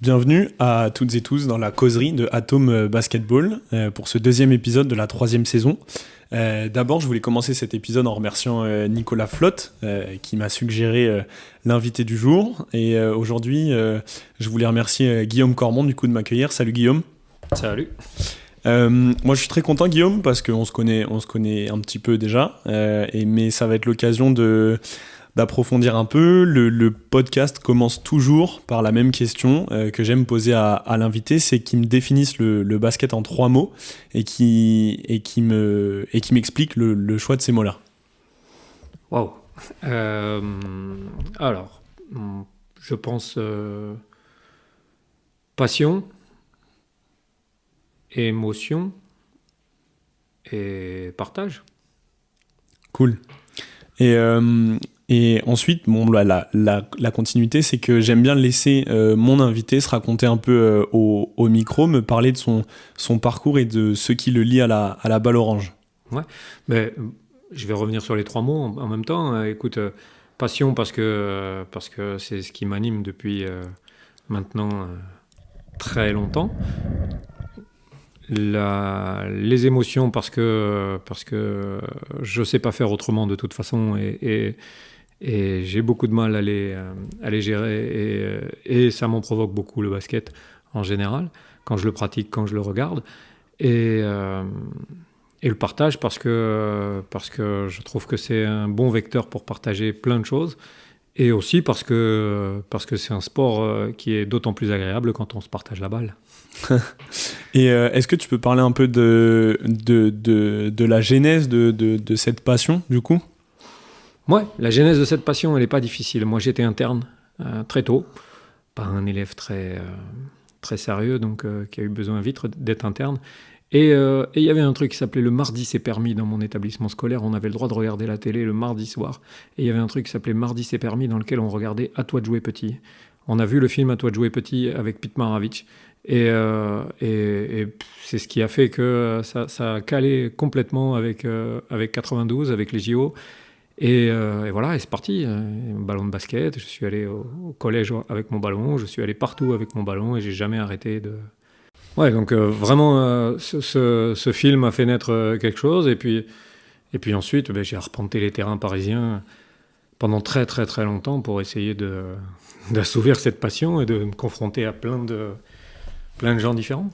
Bienvenue à toutes et tous dans la causerie de Atome Basketball pour ce deuxième épisode de la troisième saison. D'abord, je voulais commencer cet épisode en remerciant Nicolas Flotte qui m'a suggéré l'invité du jour. Et aujourd'hui, je voulais remercier Guillaume Cormont du coup de m'accueillir. Salut Guillaume. Salut. Moi, je suis très content Guillaume parce qu'on se connaît un petit peu déjà. Mais ça va être l'occasion d'approfondir un peu. Le podcast commence toujours par la même question que j'aime poser à l'invité, c'est qu'il me définisse le basket en 3 mots et qui m'explique le choix de ces mots-là. Waouh. Alors, je pense passion, émotion et partage. Cool. Et ensuite, bon, la continuité, c'est que j'aime bien laisser mon invité se raconter un peu au micro, me parler de son parcours et de ce qui le lie à la balle orange. Ouais. Mais je vais revenir sur les 3 mots en même temps. Écoute, passion parce que c'est ce qui m'anime depuis maintenant très longtemps. Les émotions parce que je sais pas faire autrement de toute façon et j'ai beaucoup de mal à les gérer et ça m'en provoque beaucoup le basket en général quand je le pratique, quand je le regarde et le partage parce que je trouve que c'est un bon vecteur pour partager plein de choses et aussi parce que c'est un sport qui est d'autant plus agréable quand on se partage la balle. Et est-ce que tu peux parler un peu de la genèse de cette passion, du coup ? Ouais, la genèse de cette passion, elle n'est pas difficile. Moi, j'étais interne très tôt, pas un élève très sérieux, donc qui a eu besoin vite d'être interne. Et il y avait un truc qui s'appelait le mardi c'est permis dans mon établissement scolaire. On avait le droit de regarder la télé le mardi soir. Et il y avait un truc qui s'appelait Mardi c'est permis dans lequel on regardait À toi de jouer petit. On a vu le film À toi de jouer petit avec Pete Maravich. Et c'est ce qui a fait que ça a calé complètement avec 92, avec les JO. Et voilà, et c'est parti. Ballon de basket, je suis allé au collège avec mon ballon, je suis allé partout avec mon ballon et j'ai jamais arrêté de... Ouais, donc vraiment, ce film a fait naître quelque chose. Et puis ensuite, j'ai arpenté les terrains parisiens pendant très très très longtemps pour essayer d'assouvir cette passion et de me confronter à plein de gens différents.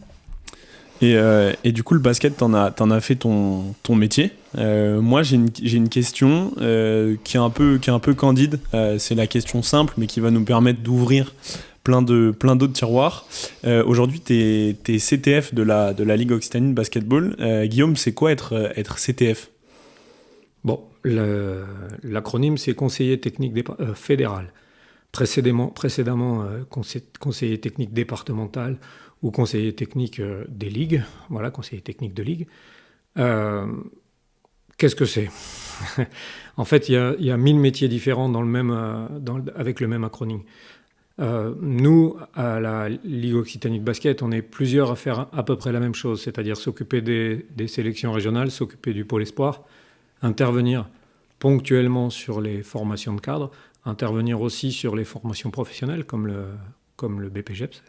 Et du coup, le basket, t'en as fait ton métier. Moi, j'ai une question qui est un peu candide. C'est la question simple, mais qui va nous permettre d'ouvrir plein d'autres tiroirs. Aujourd'hui, t'es CTF de la Ligue Occitanie de basketball. Guillaume, c'est quoi être CTF ? Bon, l'acronyme, c'est conseiller technique fédéral. Précédemment conseiller technique départemental ou conseiller technique des ligues. Voilà, conseiller technique de ligue. Qu'est-ce que c'est ? En fait, il y a 1000 métiers différents avec le même acronyme. Nous, à la Ligue Occitanie de basket, on est plusieurs à faire à peu près la même chose, c'est-à-dire s'occuper des sélections régionales, s'occuper du pôle espoir, intervenir ponctuellement sur les formations de cadres, intervenir aussi sur les formations professionnelles comme le BPGEPS.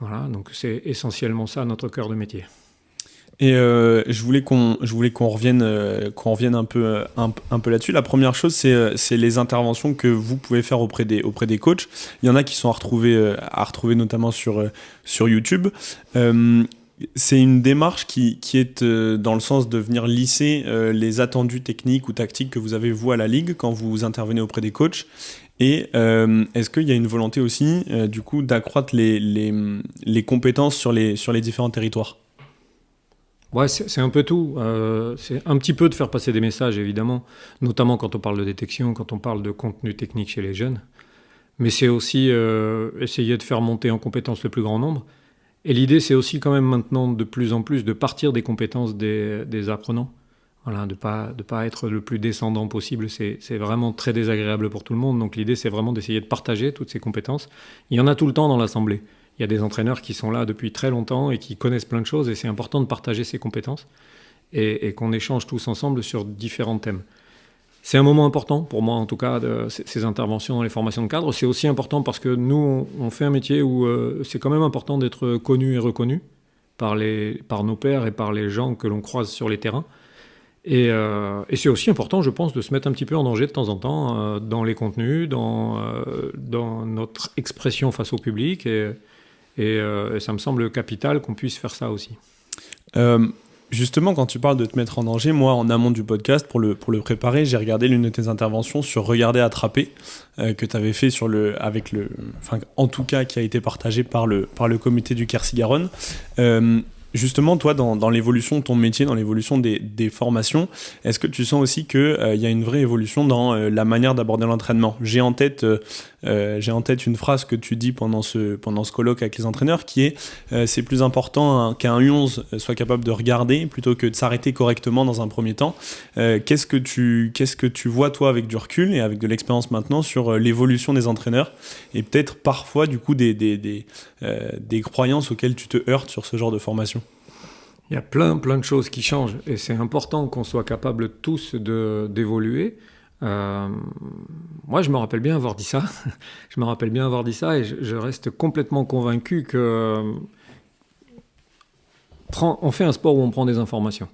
Voilà, donc c'est essentiellement ça notre cœur de métier. Et je voulais qu'on revienne un peu là-dessus. La première chose, c'est les interventions que vous pouvez faire auprès des coachs. Il y en a qui sont à retrouver notamment sur YouTube. C'est une démarche qui est dans le sens de venir lisser les attendus techniques ou tactiques que vous avez, vous, à la Ligue, quand vous intervenez auprès des coachs. Et est-ce qu'il y a une volonté aussi, du coup, d'accroître les compétences sur les différents territoires ? Ouais, c'est un peu tout. C'est un petit peu de faire passer des messages, évidemment, notamment quand on parle de détection, quand on parle de contenu technique chez les jeunes. Mais c'est aussi essayer de faire monter en compétences le plus grand nombre. Et l'idée, c'est aussi quand même maintenant de plus en plus de partir des compétences des apprenants. Voilà, de pas être le plus descendant possible. C'est vraiment très désagréable pour tout le monde. Donc l'idée, c'est vraiment d'essayer de partager toutes ces compétences. Il y en a tout le temps dans l'assemblée. Il y a des entraîneurs qui sont là depuis très longtemps et qui connaissent plein de choses. Et c'est important de partager ces compétences et qu'on échange tous ensemble sur différents thèmes. C'est un moment important pour moi, en tout cas, ces interventions dans les formations de cadre. C'est aussi important parce que nous, on fait un métier où c'est quand même important d'être connu et reconnu par nos pairs et par les gens que l'on croise sur les terrains. Et c'est aussi important, je pense, de se mettre un petit peu en danger de temps en temps dans les contenus, dans notre expression face au public. Et ça me semble capital qu'on puisse faire ça aussi. Justement, quand tu parles de te mettre en danger, moi, en amont du podcast, pour le préparer, j'ai regardé l'une de tes interventions sur Regarder attraper, que tu avais fait en tout cas, qui a été partagé par le comité du Quercy-Garonne. Justement, toi, dans l'évolution de ton métier, dans l'évolution des formations, est-ce que tu sens aussi qu'il y a une vraie évolution dans la manière d'aborder l'entraînement ? J'ai en tête une phrase que tu dis pendant ce colloque avec les entraîneurs qui est c'est plus important qu'un U11 soit capable de regarder plutôt que de s'arrêter correctement dans un premier temps. Qu'est-ce que tu vois, toi, avec du recul et avec de l'expérience maintenant sur l'évolution des entraîneurs et peut-être parfois, du coup, des croyances auxquelles tu te heurtes sur ce genre de formation ? Il y a plein de choses qui changent et c'est important qu'on soit capable tous d'évoluer. Moi, je me rappelle bien avoir dit ça. Et je reste complètement convaincu que on fait un sport où on prend des informations.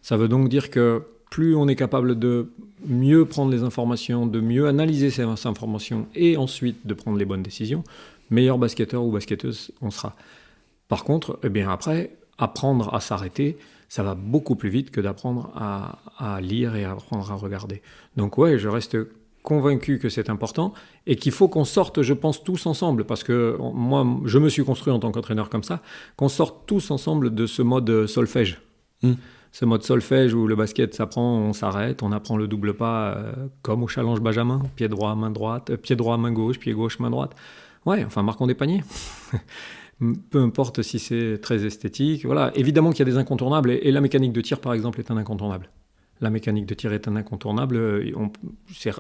Ça veut donc dire que plus on est capable de mieux prendre les informations, de mieux analyser ces informations et ensuite de prendre les bonnes décisions, meilleur basketteur ou basketteuse on sera. Par contre, après, apprendre à s'arrêter, ça va beaucoup plus vite que d'apprendre à lire et apprendre à regarder. Donc ouais, je reste convaincu que c'est important et qu'il faut qu'on sorte, je pense, tous ensemble, parce que moi, je me suis construit en tant qu'entraîneur comme ça, qu'on sorte tous ensemble de ce mode solfège. Ce mode solfège où le basket s'apprend, on s'arrête, on apprend le double pas comme au challenge Benjamin, pied droit, main droite, pied droit, main gauche, pied gauche, main droite. Ouais, enfin, marquons des paniers. Peu importe si c'est très esthétique. Voilà. Évidemment qu'il y a des incontournables et la mécanique de tir, par exemple, est un incontournable. La mécanique de tir est un incontournable.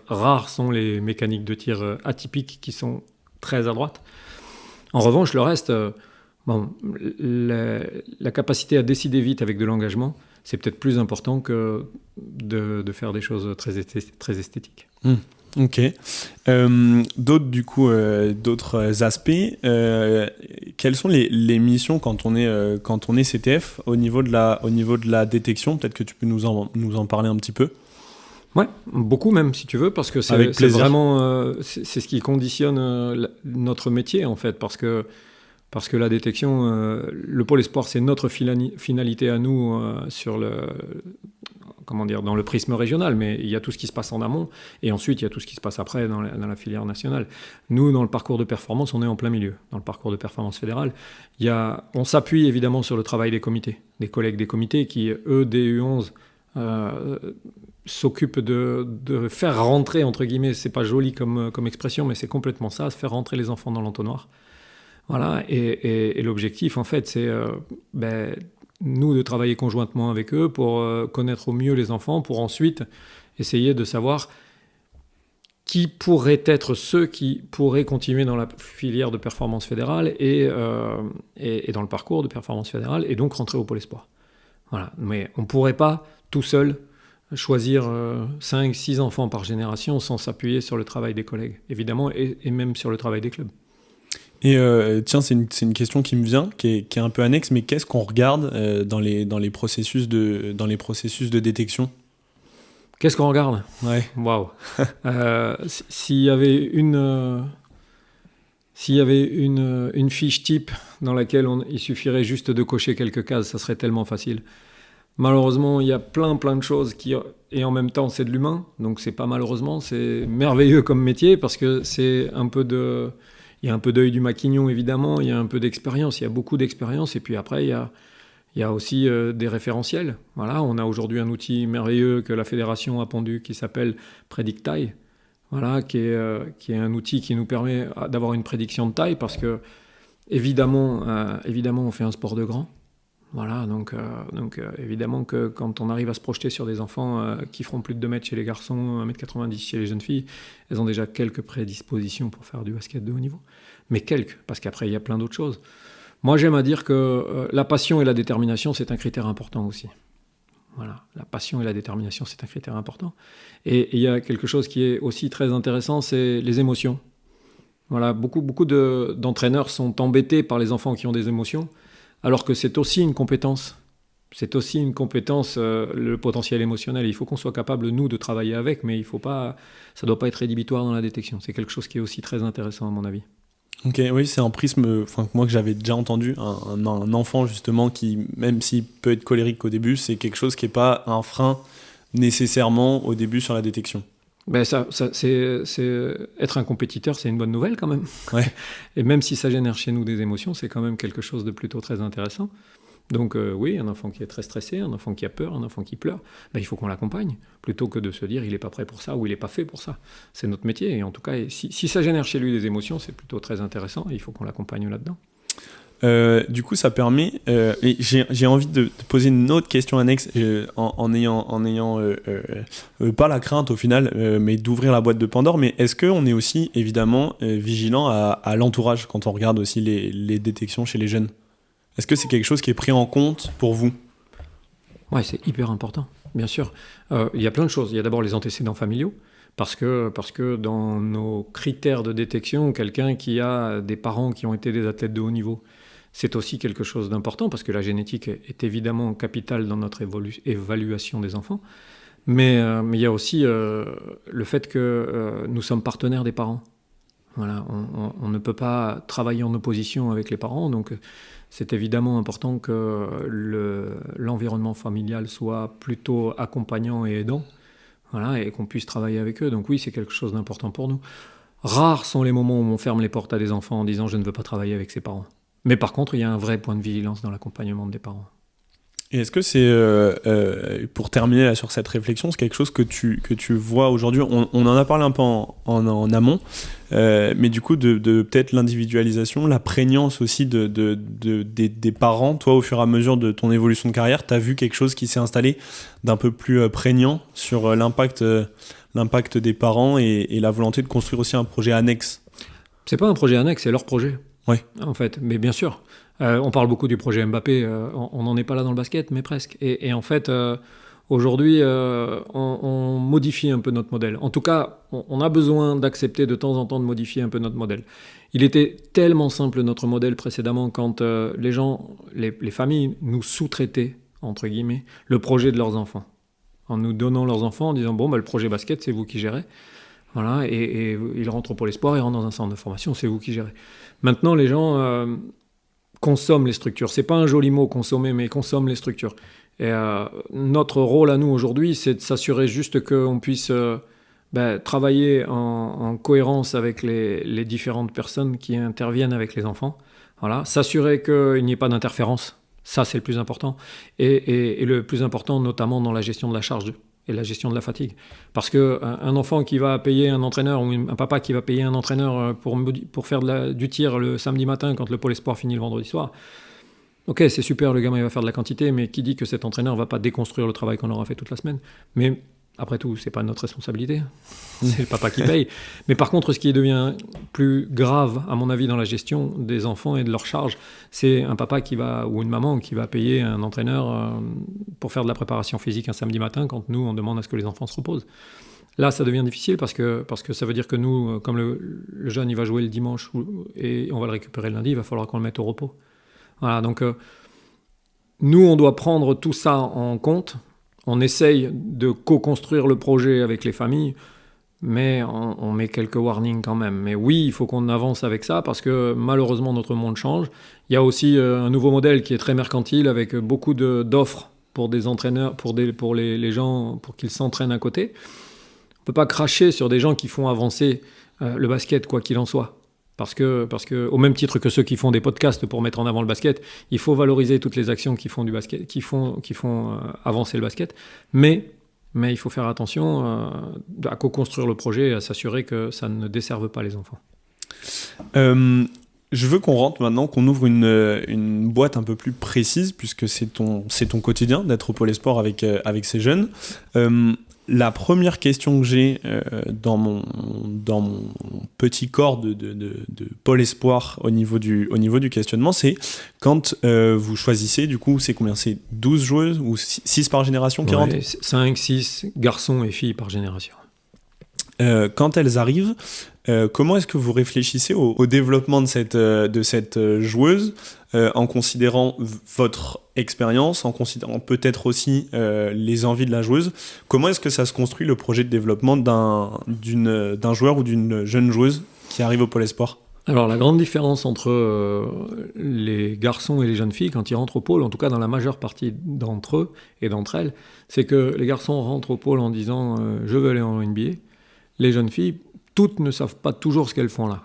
Rares sont les mécaniques de tir atypiques qui sont très à droite. En revanche, le reste, la capacité à décider vite avec de l'engagement, c'est peut-être plus important que de faire des choses très esthétiques. Ok. D'autres aspects. Quelles sont les missions quand on est CTF au niveau de la détection ? Peut-être que tu peux nous en parler un petit peu. Ouais, beaucoup même si tu veux, parce que c'est vraiment c'est ce qui conditionne notre métier en fait, parce que la détection, le pôle espoir, c'est notre finalité à nous dans le prisme régional, mais il y a tout ce qui se passe en amont, et ensuite il y a tout ce qui se passe après dans la filière nationale. Nous, dans le parcours de performance, on est en plein milieu. Dans le parcours de performance fédérale, on s'appuie évidemment sur le travail des comités, des collègues des comités qui, eux, dès U11, s'occupent de faire rentrer, entre guillemets, c'est pas joli comme expression, mais c'est complètement ça, faire rentrer les enfants dans l'entonnoir. Voilà, et l'objectif, en fait, c'est nous de travailler conjointement avec eux pour connaître au mieux les enfants, pour ensuite essayer de savoir qui pourraient être ceux qui pourraient continuer dans la filière de performance fédérale et dans le parcours de performance fédérale, et donc rentrer au pôle espoir. Voilà, mais on ne pourrait pas tout seul choisir 5-6 enfants par génération sans s'appuyer sur le travail des collègues, évidemment, et même sur le travail des clubs. Et tiens, c'est une question qui me vient, qui est un peu annexe, mais qu'est-ce qu'on regarde dans les processus de détection ? Qu'est-ce qu'on regarde ? Ouais. Waouh. S'il y avait une fiche type dans laquelle il suffirait juste de cocher quelques cases, ça serait tellement facile. Malheureusement, il y a plein de choses et en même temps, c'est de l'humain. Donc c'est pas malheureusement, c'est merveilleux comme métier parce que c'est il y a un peu d'œil du maquignon, évidemment, il y a un peu d'expérience, il y a beaucoup d'expérience, et puis après, il y a aussi des référentiels. Voilà, on a aujourd'hui un outil merveilleux que la fédération a pondu qui s'appelle PredictTaille, voilà, qui est un outil qui nous permet d'avoir une prédiction de taille, parce que, évidemment, on fait un sport de grand. Voilà, donc évidemment que quand on arrive à se projeter sur des enfants qui feront plus de 2 mètres chez les garçons, 1m90 chez les jeunes filles, elles ont déjà quelques prédispositions pour faire du basket de haut niveau. Mais quelques, parce qu'après il y a plein d'autres choses. Moi j'aime à dire que la passion et la détermination, c'est un critère important aussi. Voilà, la passion et la détermination, c'est un critère important. Et il y a quelque chose qui est aussi très intéressant, c'est les émotions. Voilà, beaucoup d'entraîneurs sont embêtés par les enfants qui ont des émotions, alors que c'est aussi une compétence. C'est aussi une compétence, le potentiel émotionnel. Il faut qu'on soit capable, nous, de travailler avec, mais ça ne doit pas être rédhibitoire dans la détection. C'est quelque chose qui est aussi très intéressant, à mon avis. Ok, oui, c'est un prisme moi que j'avais déjà entendu. Un enfant, justement, qui, même s'il peut être colérique au début, c'est quelque chose qui n'est pas un frein nécessairement au début sur la détection. Ben être un compétiteur, c'est une bonne nouvelle quand même. Ouais. Et même si ça génère chez nous des émotions, c'est quand même quelque chose de plutôt très intéressant. Donc oui, un enfant qui est très stressé, un enfant qui a peur, un enfant qui pleure, ben, il faut qu'on l'accompagne, plutôt que de se dire il n'est pas prêt pour ça ou il n'est pas fait pour ça. C'est notre métier, et en tout cas, si ça génère chez lui des émotions, c'est plutôt très intéressant, et il faut qu'on l'accompagne là-dedans. Du coup, ça permet. Et j'ai envie de te poser une autre question annexe en ayant pas la crainte au final, mais d'ouvrir la boîte de Pandore. Mais est-ce qu'on est aussi évidemment vigilant à l'entourage quand on regarde aussi les détections chez les jeunes? Est-ce que c'est quelque chose qui est pris en compte pour vous? Ouais, c'est hyper important, bien sûr. Il y a plein de choses. Il y a d'abord les antécédents familiaux. Parce que dans nos critères de détection, quelqu'un qui a des parents qui ont été des athlètes de haut niveau, c'est aussi quelque chose d'important, parce que la génétique est évidemment capitale dans notre évaluation des enfants. Mais il y a aussi le fait que nous sommes partenaires des parents. Voilà, on ne peut pas travailler en opposition avec les parents, donc c'est évidemment important que l'environnement familial soit plutôt accompagnant et aidant. Voilà, et qu'on puisse travailler avec eux. Donc oui, c'est quelque chose d'important pour nous. Rares sont les moments où on ferme les portes à des enfants en disant « je ne veux pas travailler avec ses parents ». Mais par contre, il y a un vrai point de vigilance dans l'accompagnement des parents. Et est-ce que c'est, pour terminer là, sur cette réflexion, c'est quelque chose que tu vois aujourd'hui, on en a parlé un peu en amont, mais du coup de peut-être l'individualisation, la prégnance aussi des parents. Toi, au fur et à mesure de ton évolution de carrière, tu as vu quelque chose qui s'est installé d'un peu plus prégnant sur l'impact des parents et la volonté de construire aussi un projet annexe? C'est pas un projet annexe, c'est leur projet. Oui. En fait, mais bien sûr. On parle beaucoup du projet Mbappé, on n'en est pas là dans le basket, mais presque. Et en fait, aujourd'hui, on modifie un peu notre modèle. En tout cas, on a besoin d'accepter de temps en temps de modifier un peu notre modèle. Il était tellement simple notre modèle précédemment quand les familles nous sous-traitaient, entre guillemets, le projet de leurs enfants. En nous donnant leurs enfants, en disant, bon, bah, le projet basket, c'est vous qui gérez. Voilà, et ils rentrent au Pôle Espoir, ils rentrent dans un centre de formation, c'est vous qui gérez. Maintenant, les gens consomment les structures. C'est pas un joli mot, consommer, mais consomment les structures. Et notre rôle à nous aujourd'hui, c'est de s'assurer juste qu'on puisse travailler en cohérence avec les différentes personnes qui interviennent avec les enfants. Voilà, s'assurer qu'il n'y ait pas d'interférence. Ça, c'est le plus important. Et le plus important, notamment dans la gestion de la charge et la gestion de la fatigue. Parce qu'un enfant qui va payer un entraîneur, ou un papa qui va payer un entraîneur pour faire du tir le samedi matin quand le Pôle Espoir finit le vendredi soir, ok, c'est super, le gamin il va faire de la quantité, mais qui dit que cet entraîneur ne va pas déconstruire le travail qu'on aura fait toute la semaine? Mais après tout, c'est pas notre responsabilité, c'est le papa qui paye. Mais par contre, ce qui devient plus grave, à mon avis, dans la gestion des enfants et de leur charge, c'est un papa ou une maman qui va payer un entraîneur pour faire de la préparation physique un samedi matin, quand nous, on demande à ce que les enfants se reposent. Là, ça devient difficile parce que ça veut dire que nous, comme le jeune, il va jouer le dimanche et on va le récupérer le lundi, il va falloir qu'on le mette au repos. Voilà, donc nous, on doit prendre tout ça en compte. On essaye de co-construire le projet avec les familles, mais on met quelques warnings quand même. Mais oui, il faut qu'on avance avec ça, parce que malheureusement, notre monde change. Il y a aussi un nouveau modèle qui est très mercantile, avec beaucoup d'offres pour des entraîneurs, pour les gens, pour qu'ils s'entraînent à côté. On ne peut pas cracher sur des gens qui font avancer le basket, quoi qu'il en soit. Parce que, au même titre que ceux qui font des podcasts pour mettre en avant le basket, il faut valoriser toutes les actions qui font du basket, qui font avancer le basket. Mais il faut faire attention à co-construire le projet et à s'assurer que ça ne desserve pas les enfants. Je veux qu'on rentre maintenant, qu'on ouvre une boîte un peu plus précise, puisque c'est ton quotidien d'être au Pôle Espoir avec ces jeunes. La première question que j'ai dans mon petit corps de Pôle Espoir au niveau du questionnement, c'est quand vous choisissez, du coup, c'est combien? C'est 12 joueuses ou 6 par génération qui rentrent? 5, 6 garçons et filles par génération. Quand elles arrivent, comment est-ce que vous réfléchissez au développement de cette joueuse en considérant votre expérience, en considérant peut-être aussi les envies de la joueuse? Comment est-ce que ça se construit le projet de développement d'un joueur ou d'une jeune joueuse qui arrive au Pôle Espoir? Alors la grande différence entre les garçons et les jeunes filles quand ils rentrent au pôle, en tout cas dans la majeure partie d'entre eux et d'entre elles, c'est que les garçons rentrent au pôle en disant je veux aller en NBA. Les jeunes filles, toutes ne savent pas toujours ce qu'elles font là.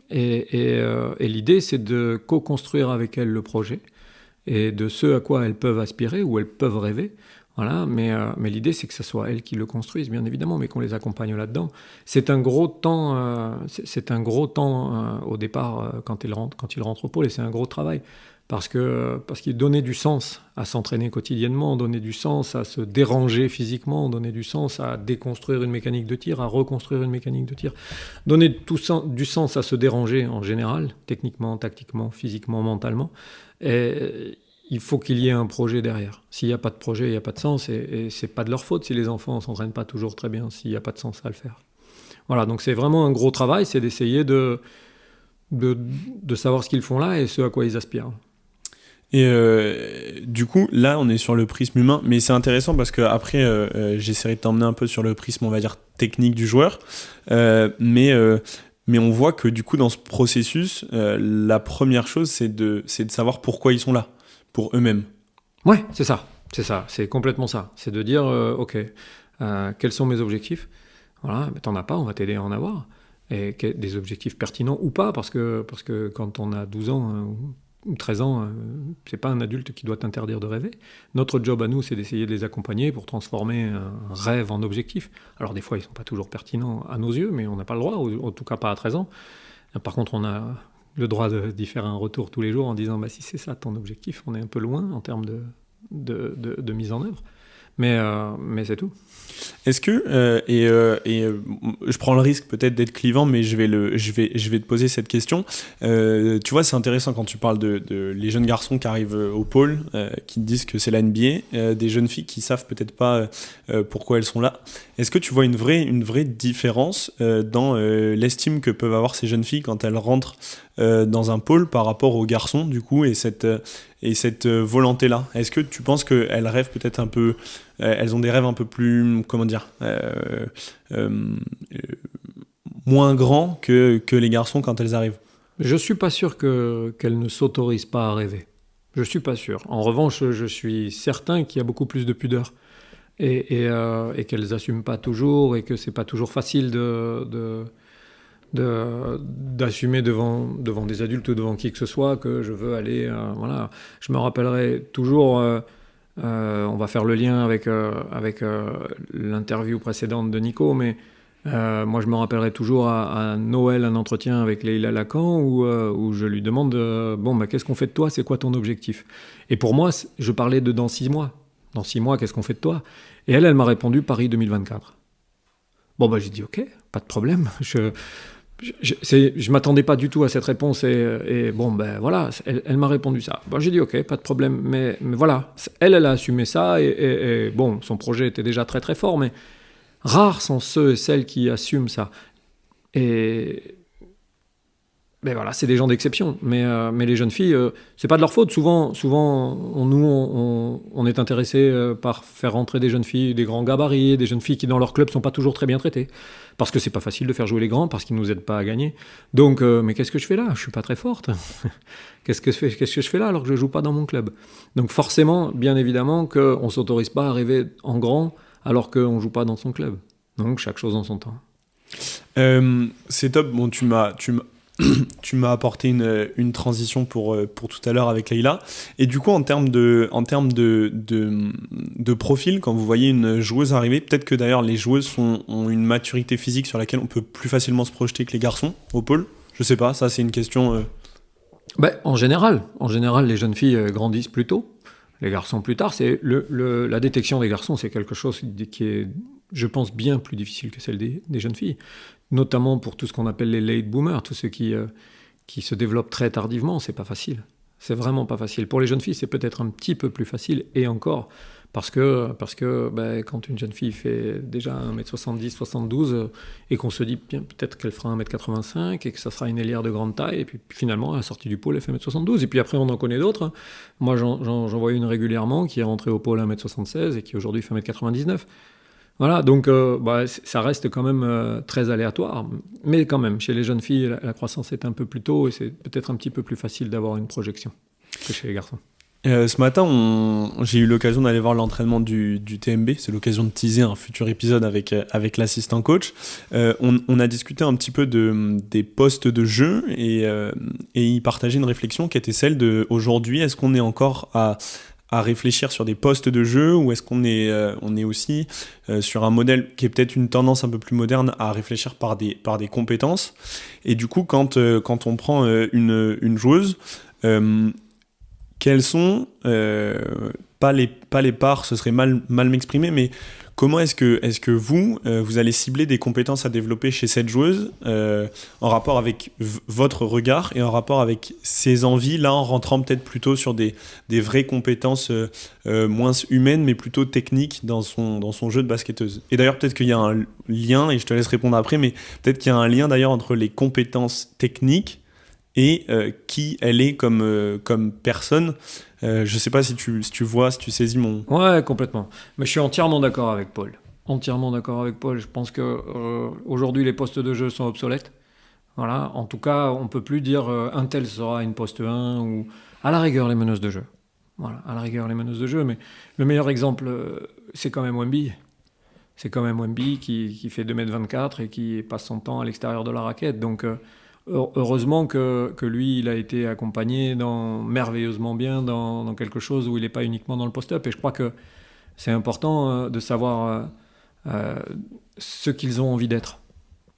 Et l'idée, c'est de co-construire avec elles le projet et de ce à quoi elles peuvent aspirer ou elles peuvent rêver. Voilà, mais l'idée, c'est que ce soit elles qui le construisent, bien évidemment, mais qu'on les accompagne là-dedans. C'est un gros temps, au départ quand ils rentrent au pôle, et c'est un gros travail. Parce qu'il donnait du sens à s'entraîner quotidiennement, donnait du sens à se déranger physiquement, donnait du sens à déconstruire une mécanique de tir, à reconstruire une mécanique de tir, donnait du sens à se déranger en général, techniquement, tactiquement, physiquement, mentalement. Et il faut qu'il y ait un projet derrière. S'il n'y a pas de projet, il n'y a pas de sens, et c'est pas de leur faute si les enfants ne s'entraînent pas toujours très bien, s'il n'y a pas de sens à le faire. Voilà, donc c'est vraiment un gros travail, c'est d'essayer de savoir ce qu'ils font là et ce à quoi ils aspirent. Et du coup, là, on est sur le prisme humain, mais c'est intéressant parce que après, j'essaierai de t'emmener un peu sur le prisme, on va dire, technique du joueur. Mais on voit que du coup, dans ce processus, la première chose, c'est de savoir pourquoi ils sont là, pour eux-mêmes. Ouais, c'est ça, c'est complètement ça. C'est de dire, ok, quels sont mes objectifs? Voilà, mais t'en as pas, on va t'aider à en avoir. Et des objectifs pertinents ou pas, parce que quand on a 12 ans ou 13 ans, c'est pas un adulte qui doit t'interdire de rêver. Notre job à nous, c'est d'essayer de les accompagner pour transformer un rêve en objectif. Alors des fois, ils sont pas toujours pertinents à nos yeux, mais on n'a pas le droit, ou en tout cas pas à 13 ans. Par contre, on a le droit d'y faire un retour tous les jours en disant si c'est ça ton objectif, on est un peu loin en termes de mise en œuvre. Mais c'est tout. Est-ce que je prends le risque peut-être d'être clivant, mais je vais te poser cette question. Tu vois, c'est intéressant quand tu parles de les jeunes garçons qui arrivent au pôle, qui te disent que c'est la NBA, des jeunes filles qui savent peut-être pas pourquoi elles sont là. Est-ce que tu vois une vraie différence dans l'estime que peuvent avoir ces jeunes filles quand elles rentrent dans un pôle par rapport aux garçons, du coup, et cette volonté-là? Est-ce que tu penses qu'elles rêvent peut-être un peu, elles ont des rêves un peu plus, comment dire, moins grands que les garçons quand elles arrivent? Je suis pas sûr qu'elles ne s'autorisent pas à rêver. Je suis pas sûr. En revanche, je suis certain qu'il y a beaucoup plus de pudeur et qu'elles assument pas toujours et que c'est pas toujours facile d'assumer devant des adultes ou devant qui que ce soit que je veux aller. Voilà. Je me rappellerai toujours, on va faire le lien avec l'interview précédente de Nico, mais moi je me rappellerai toujours à Noël un entretien avec Leïla Lacan où je lui demande qu'est-ce qu'on fait de toi, c'est quoi ton objectif? Et pour moi, je parlais de dans 6 mois. Dans 6 mois, qu'est-ce qu'on fait de toi? Et elle m'a répondu Paris 2024. J'ai dit ok, pas de problème. Je m'attendais pas du tout à cette réponse voilà, elle m'a répondu ça. J'ai dit ok, pas de problème, mais voilà, elle a assumé ça et son projet était déjà très très fort, mais rares sont ceux et celles qui assument ça. Voilà, c'est des gens d'exception, mais les jeunes filles, c'est pas de leur faute. Souvent, on est intéressé par faire rentrer des jeunes filles, des grands gabarits, des jeunes filles qui dans leur club sont pas toujours très bien traitées, parce que c'est pas facile de faire jouer les grands, parce qu'ils nous aident pas à gagner. Donc, mais qu'est-ce que je fais là? Je suis pas très forte. Qu'est-ce que je fais là alors que je joue pas dans mon club? Donc forcément, bien évidemment, qu'on s'autorise pas à rêver en grand alors qu'on joue pas dans son club. Donc chaque chose en son temps. C'est top. Bon, tu m'as apporté une transition pour tout à l'heure avec Leïla. Et du coup, en termes de profil, quand vous voyez une joueuse arriver, peut-être que d'ailleurs les joueuses ont une maturité physique sur laquelle on peut plus facilement se projeter que les garçons au pôle. Je sais pas, ça c'est une question. En général, les jeunes filles grandissent plus tôt, les garçons plus tard. C'est la détection des garçons, c'est quelque chose qui est je pense, bien plus difficile que celle des jeunes filles, notamment pour tout ce qu'on appelle les late boomers, tous ceux qui se développent très tardivement. C'est pas facile. C'est vraiment pas facile. Pour les jeunes filles, c'est peut-être un petit peu plus facile, et encore, parce que quand une jeune fille fait déjà 1m70, 72, et qu'on se dit bien, peut-être qu'elle fera 1m85 et que ça sera une ailière de grande taille, et puis finalement, à la sortie du pôle, elle fait 1m72. Et puis après, on en connaît d'autres. Moi, j'en vois une régulièrement qui est rentrée au pôle 1m76 et qui aujourd'hui fait 1m99. Voilà, donc ça reste quand même très aléatoire. Mais quand même, chez les jeunes filles, la croissance est un peu plus tôt et c'est peut-être un petit peu plus facile d'avoir une projection que chez les garçons. Ce matin, j'ai eu l'occasion d'aller voir l'entraînement du TMB. C'est l'occasion de teaser un futur épisode avec l'assistant coach. On a discuté un petit peu des postes de jeu et il partageait une réflexion qui était celle de aujourd'hui, est-ce qu'on est encore à réfléchir sur des postes de jeu ou est-ce qu'on est aussi sur un modèle qui est peut-être une tendance un peu plus moderne à réfléchir par des compétences. Et du coup, quand on prend une joueuse, quelles sont, pas les parts, ce serait mal m'exprimer, mais comment est-ce que vous allez cibler des compétences à développer chez cette joueuse en rapport avec votre regard et en rapport avec ses envies, là en rentrant peut-être plutôt sur des vraies compétences moins humaines mais plutôt techniques dans son jeu de basketteuse. Et d'ailleurs peut-être qu'il y a un lien, et je te laisse répondre après, mais peut-être qu'il y a un lien d'ailleurs entre les compétences techniques et qui elle est comme personne. Je sais pas si tu vois, si tu saisis mon... Ouais, complètement. Mais je suis entièrement d'accord avec Paul. Entièrement d'accord avec Paul. Je pense que aujourd'hui les postes de jeu sont obsolètes. Voilà. En tout cas, on peut plus dire un tel sera une poste 1 ou à la rigueur les meneuses de jeu. Voilà, à la rigueur les meneuses de jeu. Mais le meilleur exemple, c'est quand même Wemby. C'est quand même Wemby qui fait 2m24 et qui passe son temps à l'extérieur de la raquette. Donc heureusement que lui, il a été accompagné merveilleusement bien dans quelque chose où il n'est pas uniquement dans le post-up. Et je crois que c'est important de savoir ce qu'ils ont envie d'être.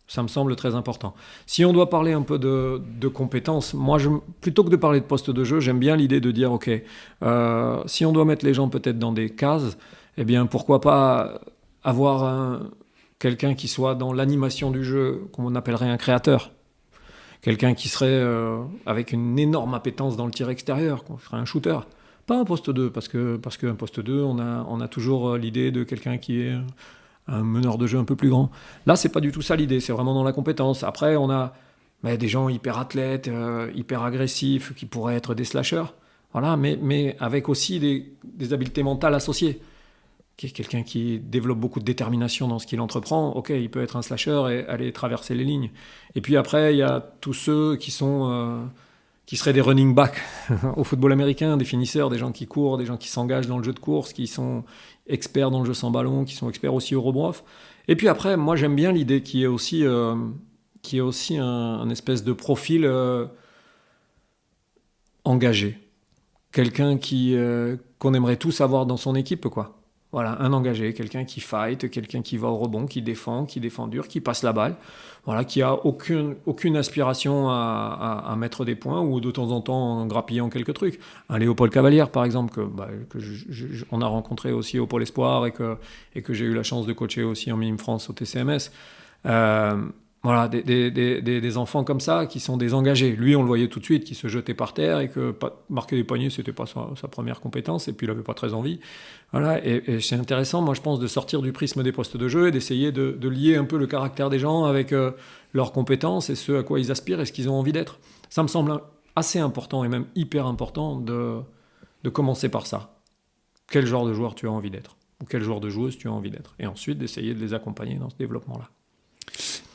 Ça me semble très important. Si on doit parler un peu de compétences, moi, plutôt que de parler de poste de jeu, j'aime bien l'idée de dire, OK, si on doit mettre les gens peut-être dans des cases, eh bien, pourquoi pas avoir quelqu'un qui soit dans l'animation du jeu, qu'on appellerait un créateur. Quelqu'un qui serait avec une énorme appétence dans le tir extérieur, qu'on ferait un shooter. Pas un poste 2, parce qu'un poste 2, on a toujours l'idée de quelqu'un qui est un meneur de jeu un peu plus grand. Là, c'est pas du tout ça l'idée, c'est vraiment dans la compétence. Après, on a des gens hyper athlètes, hyper agressifs, qui pourraient être des slashers, voilà, mais avec aussi des habiletés mentales associées. Quelqu'un qui développe beaucoup de détermination dans ce qu'il entreprend, ok, il peut être un slasher et aller traverser les lignes. Et puis après, il y a tous ceux qui seraient des running backs au football américain, des finisseurs, des gens qui courent, des gens qui s'engagent dans le jeu de course, qui sont experts dans le jeu sans ballon, qui sont experts aussi au rebond off. Et puis après, moi j'aime bien l'idée qui est aussi un espèce de profil engagé. Quelqu'un qu'on aimerait tous avoir dans son équipe, quoi. Voilà, un engagé, quelqu'un qui fight, quelqu'un qui va au rebond, qui défend dur, qui passe la balle, voilà, qui a aucune aspiration à mettre des points ou de temps en temps en grappillant quelques trucs. Un Léopold Cavalière, par exemple, on a rencontré aussi au Pôle Espoir et que j'ai eu la chance de coacher aussi en Mime France au TCMS. Voilà, des enfants comme ça qui sont des engagés. Lui, on le voyait tout de suite, qui se jetait par terre et que marquer des paniers, c'était pas sa première compétence et puis il avait pas très envie. Voilà, et c'est intéressant, moi je pense, de sortir du prisme des postes de jeu et d'essayer de lier un peu le caractère des gens avec leurs compétences et ce à quoi ils aspirent et ce qu'ils ont envie d'être. Ça me semble assez important et même hyper important de commencer par ça. Quel genre de joueur tu as envie d'être ou quel genre de joueuse tu as envie d'être. Et ensuite d'essayer de les accompagner dans ce développement-là.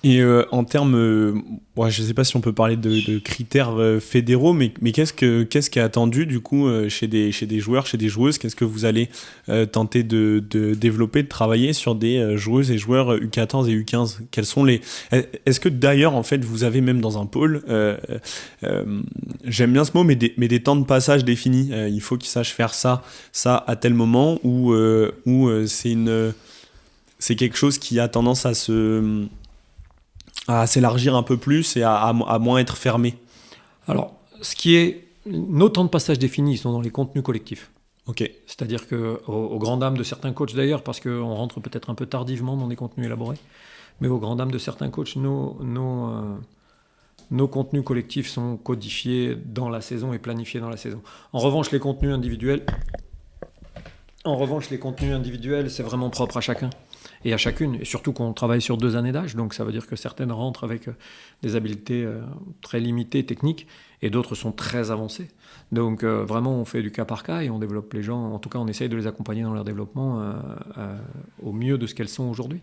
Et en termes, je ne sais pas si on peut parler de critères fédéraux, mais qu'est-ce qui est attendu du coup chez des joueurs, chez des joueuses? Qu'est-ce que vous allez tenter de développer, de travailler sur des joueuses et joueurs U14 et U15? Quels sont Est-ce que d'ailleurs en fait vous avez même dans un pôle, j'aime bien ce mot, mais des temps de passage définis. Il faut qu'ils sachent faire ça à tel moment ou c'est quelque chose qui a tendance à s'élargir un peu plus et à moins être fermé. Alors, nos temps de passage définis, ils sont dans les contenus collectifs. Ok. C'est-à-dire qu'aux grandes dames de certains coachs d'ailleurs, parce qu'on rentre peut-être un peu tardivement dans des contenus élaborés, mais aux grandes dames de certains coachs, nos contenus collectifs sont codifiés dans la saison et planifiés dans la saison. En revanche, les contenus individuels, c'est vraiment propre à chacun et à chacune. Et surtout qu'on travaille sur 2 années d'âge, donc ça veut dire que certaines rentrent avec des habiletés très limitées techniques et d'autres sont très avancées. Donc vraiment, on fait du cas par cas et on développe les gens. En tout cas, on essaye de les accompagner dans leur développement au mieux de ce qu'elles sont aujourd'hui.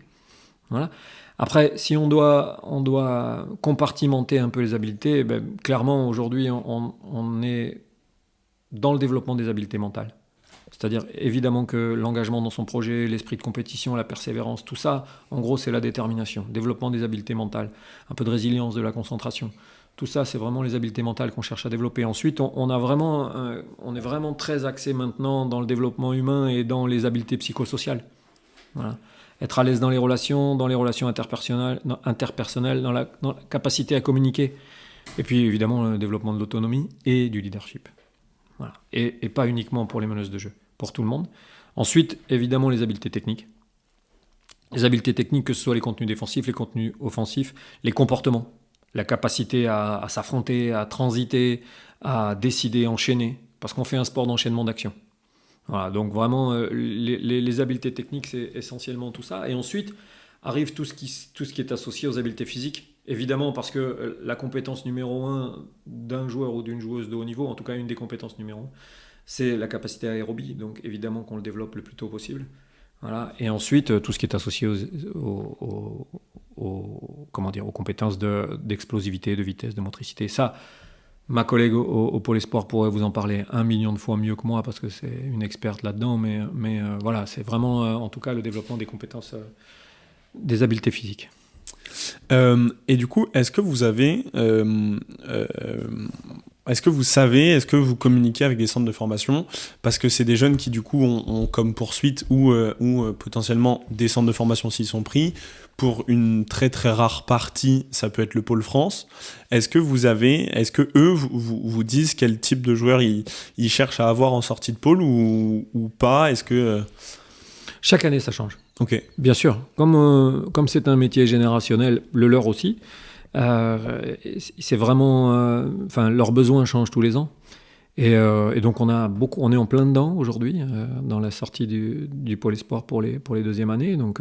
Voilà. Après, si on doit compartimenter un peu les habiletés, ben, clairement, aujourd'hui, on est dans le développement des habiletés mentales. C'est-à-dire, évidemment, que l'engagement dans son projet, l'esprit de compétition, la persévérance, tout ça, en gros, c'est la détermination. Développement des habiletés mentales, un peu de résilience, de la concentration. Tout ça, c'est vraiment les habiletés mentales qu'on cherche à développer. Ensuite, on est vraiment très axé maintenant dans le développement humain et dans les habiletés psychosociales. Voilà. Être à l'aise dans les relations interpersonnelles, dans la capacité à communiquer. Et puis évidemment le développement de l'autonomie et du leadership. Voilà. Et pas uniquement pour les meneuses de jeu, pour tout le monde. Ensuite, évidemment, les habiletés techniques. Les habiletés techniques, que ce soit les contenus défensifs, les contenus offensifs, les comportements. La capacité à s'affronter, à transiter, à décider, enchaîner. Parce qu'on fait un sport d'enchaînement d'action. Voilà, donc vraiment, les habiletés techniques, c'est essentiellement tout ça. Et ensuite, arrive tout ce qui est associé aux habiletés physiques. Évidemment, parce que la compétence numéro 1 d'un joueur ou d'une joueuse de haut niveau, en tout cas une des compétences numéro 1, c'est la capacité aérobie. Donc évidemment qu'on le développe le plus tôt possible. Voilà. Et ensuite, tout ce qui est associé aux compétences d'explosivité, de vitesse, de motricité. Ça, ma collègue au Pôle Espoir pourrait vous en parler 1 million de fois mieux que moi parce que c'est une experte là-dedans. Mais voilà, c'est vraiment, en tout cas, le développement des compétences, des habiletés physiques. Et du coup, est-ce que vous avez, est-ce que vous savez, est-ce que vous communiquez avec des centres de formation parce que c'est des jeunes qui du coup ont comme poursuite ou potentiellement des centres de formation s'ils sont pris. Pour une très très rare partie, ça peut être le Pôle France. Est-ce que eux vous disent quel type de joueurs ils cherchent à avoir en sortie de pôle ou pas? Est-ce que chaque année ça change. Ok. Bien sûr, comme c'est un métier générationnel, le leur aussi, c'est vraiment, leurs besoins changent tous les ans. Et donc on est en plein dedans aujourd'hui, dans la sortie du Pôle Espoir pour les deuxièmes années. Donc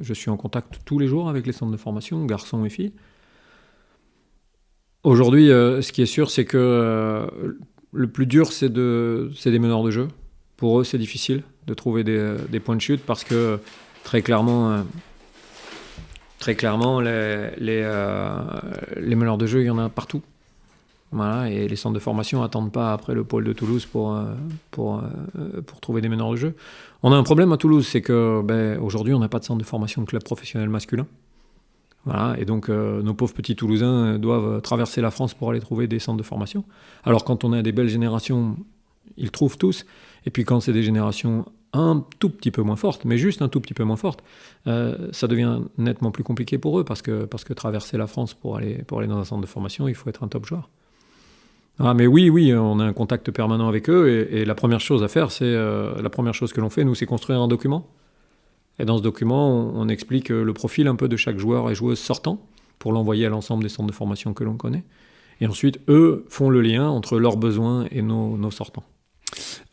je suis en contact tous les jours avec les centres de formation, garçons et filles. Aujourd'hui, ce qui est sûr, c'est que le plus dur, c'est des meneurs de jeu. Pour eux, c'est difficile de trouver des points de chute parce que très clairement, les meneurs de jeu, il y en a partout. Voilà, et les centres de formation n'attendent pas après le pôle de Toulouse pour trouver des meneurs de jeu. On a un problème à Toulouse, c'est que aujourd'hui, on n'a pas de centre de formation de club professionnel masculin. Voilà, et donc nos pauvres petits Toulousains doivent traverser la France pour aller trouver des centres de formation. Alors quand on a des belles générations, ils trouvent tous. Et puis quand c'est des générations un tout petit peu moins fortes, mais juste un tout petit peu moins fortes, ça devient nettement plus compliqué pour eux parce que traverser la France pour aller dans un centre de formation, il faut être un top joueur. Ah, mais oui, on a un contact permanent avec eux et la première chose à faire, la première chose que l'on fait, nous, c'est construire un document. Et dans ce document, on explique le profil un peu de chaque joueur et joueuse sortant pour l'envoyer à l'ensemble des centres de formation que l'on connaît. Et ensuite, eux font le lien entre leurs besoins et nos sortants.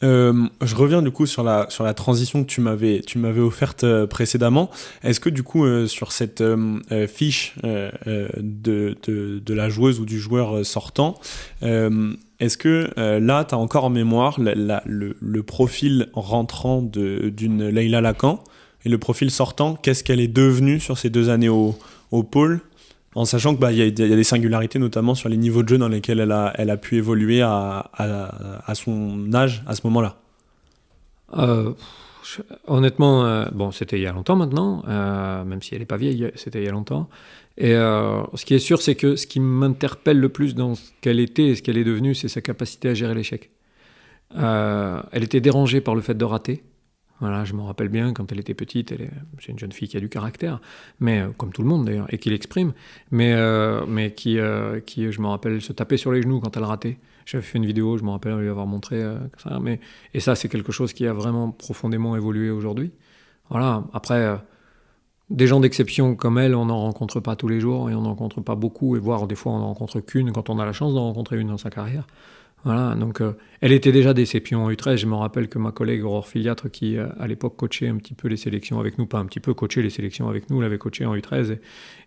Je reviens du coup sur la transition que tu m'avais offerte précédemment. Est-ce que du coup sur cette fiche de la joueuse ou du joueur sortant, est-ce que là tu as encore en mémoire le profil rentrant d'une Leïla Lacan et le profil sortant, qu'est-ce qu'elle est devenue sur ces 2 années au pôle, en sachant que y a des singularités notamment sur les niveaux de jeu dans lesquels elle a pu évoluer à son âge à ce moment-là. Honnêtement, c'était il y a longtemps maintenant, même si elle n'est pas vieille, c'était il y a longtemps. Et ce qui est sûr, c'est que ce qui m'interpelle le plus dans ce qu'elle était et ce qu'elle est devenue, c'est sa capacité à gérer l'échec. Elle était dérangée par le fait de rater. Voilà, je me rappelle bien, quand elle était petite, c'est une jeune fille qui a du caractère, mais comme tout le monde d'ailleurs, et qui l'exprime, mais qui, je me rappelle, se tapait sur les genoux quand elle ratait. J'avais fait une vidéo, je me rappelle lui avoir montré ça, et ça, c'est quelque chose qui a vraiment profondément évolué aujourd'hui. Voilà, après, des gens d'exception comme elle, on n'en rencontre pas tous les jours, et on n'en rencontre pas beaucoup, et voire des fois on n'en rencontre qu'une quand on a la chance d'en rencontrer une dans sa carrière. Voilà, donc elle était déjà déception en U13. Je me rappelle que ma collègue Aurore Filiatre, qui à l'époque coachait un petit peu les sélections avec nous, pas un petit peu, coachait les sélections avec nous, l'avait coaché en U13.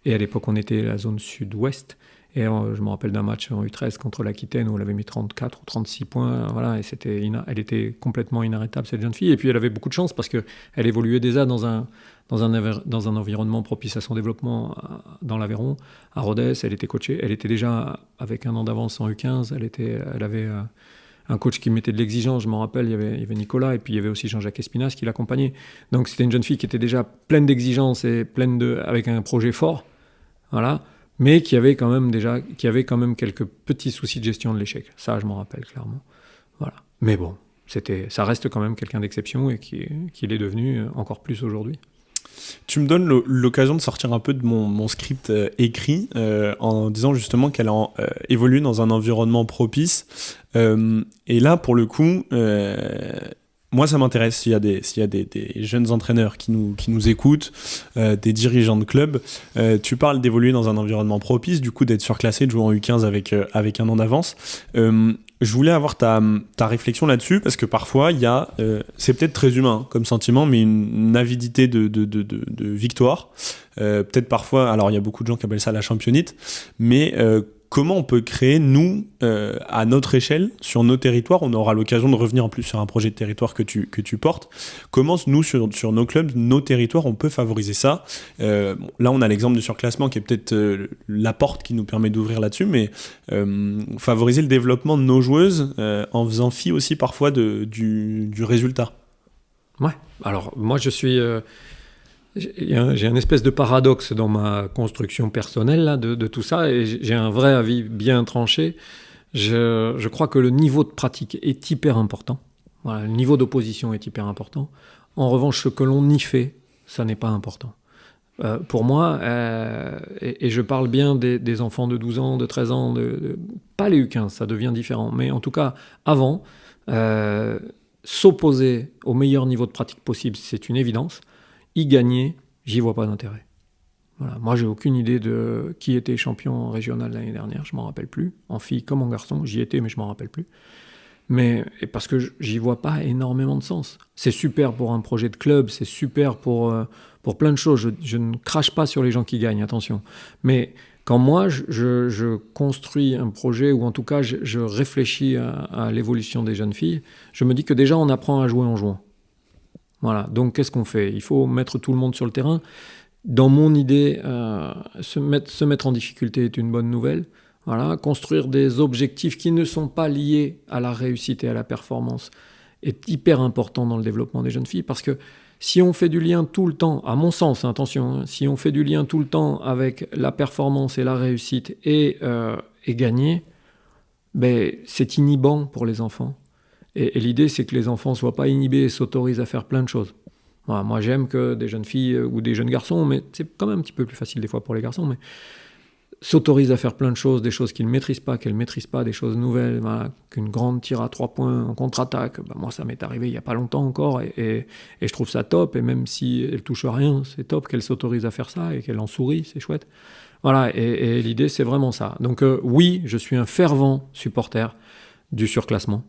Et à l'époque, on était la zone sud-ouest. Et je me rappelle d'un match en U13 contre l'Aquitaine où elle avait mis 34 ou 36 points. Voilà, et elle était complètement inarrêtable, cette jeune fille. Et puis elle avait beaucoup de chance parce qu'elle évoluait déjà dans un environnement propice à son développement dans l'Aveyron, à Rodez. Elle était coachée. Elle était déjà avec un an d'avance en U15. Elle avait un coach qui mettait de l'exigence. Je m'en rappelle, il y avait Nicolas et puis il y avait aussi Jean-Jacques Espinas qui l'accompagnait. Donc c'était une jeune fille qui était déjà pleine d'exigence et avec un projet fort. Voilà. Mais qui avait quand même quelques petits soucis de gestion de l'échec. Ça, je m'en rappelle clairement. Voilà. Mais bon, ça reste quand même quelqu'un d'exception et qui l'est devenu encore plus aujourd'hui. Tu me donnes l'occasion de sortir un peu de mon script écrit en disant justement qu'elle a évolué dans un environnement propice. Et là, pour le coup, moi, ça m'intéresse s'il y a des jeunes entraîneurs qui nous écoutent, des dirigeants de club. Tu parles d'évoluer dans un environnement propice, du coup d'être surclassé, de jouer en U15 avec un an d'avance. Je voulais avoir ta réflexion là-dessus, parce que parfois, c'est peut-être très humain comme sentiment, mais une avidité de victoire. Peut-être parfois, alors il y a beaucoup de gens qui appellent ça la championite, mais comment on peut créer, nous, à notre échelle, sur nos territoires, on aura l'occasion de revenir en plus sur un projet de territoire que tu portes, comment nous, sur nos clubs, nos territoires, on peut favoriser ça. Là, on a l'exemple du surclassement qui est peut-être la porte qui nous permet d'ouvrir là-dessus, mais favoriser le développement de nos joueuses en faisant fi aussi parfois du résultat. Ouais, alors moi je suis... J'ai un espèce de paradoxe dans ma construction personnelle là, de tout ça, et j'ai un vrai avis bien tranché. Je crois que le niveau de pratique est hyper important. Voilà, le niveau d'opposition est hyper important. En revanche, ce que l'on y fait, ça n'est pas important. Pour moi, et je parle bien des enfants de 12 ans, de 13 ans, pas les U15, ça devient différent, mais en tout cas, avant, s'opposer au meilleur niveau de pratique possible, c'est une évidence. Y gagner, j'y vois pas d'intérêt. Voilà. Moi, j'ai aucune idée de qui était champion régional l'année dernière, je m'en rappelle plus. En fille comme en garçon, j'y étais, mais je m'en rappelle plus. Et parce que j'y vois pas énormément de sens. C'est super pour un projet de club, c'est super pour plein de choses. Je ne crache pas sur les gens qui gagnent, attention. Mais quand moi, je construis un projet, ou en tout cas, je réfléchis à l'évolution des jeunes filles, je me dis que déjà, on apprend à jouer en jouant. Voilà, donc qu'est-ce qu'on fait ? Il faut mettre tout le monde sur le terrain. Dans mon idée, se mettre en difficulté est une bonne nouvelle. Voilà, construire des objectifs qui ne sont pas liés à la réussite et à la performance est hyper important dans le développement des jeunes filles, parce que si on fait du lien tout le temps, à mon sens, attention, si on fait du lien tout le temps avec la performance et la réussite et gagner, ben, c'est inhibant pour les enfants. Et l'idée, c'est que les enfants ne soient pas inhibés et s'autorisent à faire plein de choses. Voilà, moi, j'aime que des jeunes filles ou des jeunes garçons, mais c'est quand même un petit peu plus facile des fois pour les garçons, mais s'autorisent à faire plein de choses, des choses qu'ils ne maîtrisent pas, qu'elles ne maîtrisent pas, des choses nouvelles, voilà, qu'une grande tire à 3 points en contre-attaque. Ben, moi, ça m'est arrivé il n'y a pas longtemps encore, et je trouve ça top, et même si elle ne touche rien, c'est top qu'elle s'autorise à faire ça, et qu'elle en sourit, c'est chouette. Voilà, et l'idée, c'est vraiment ça. Donc oui, je suis un fervent supporter du surclassement.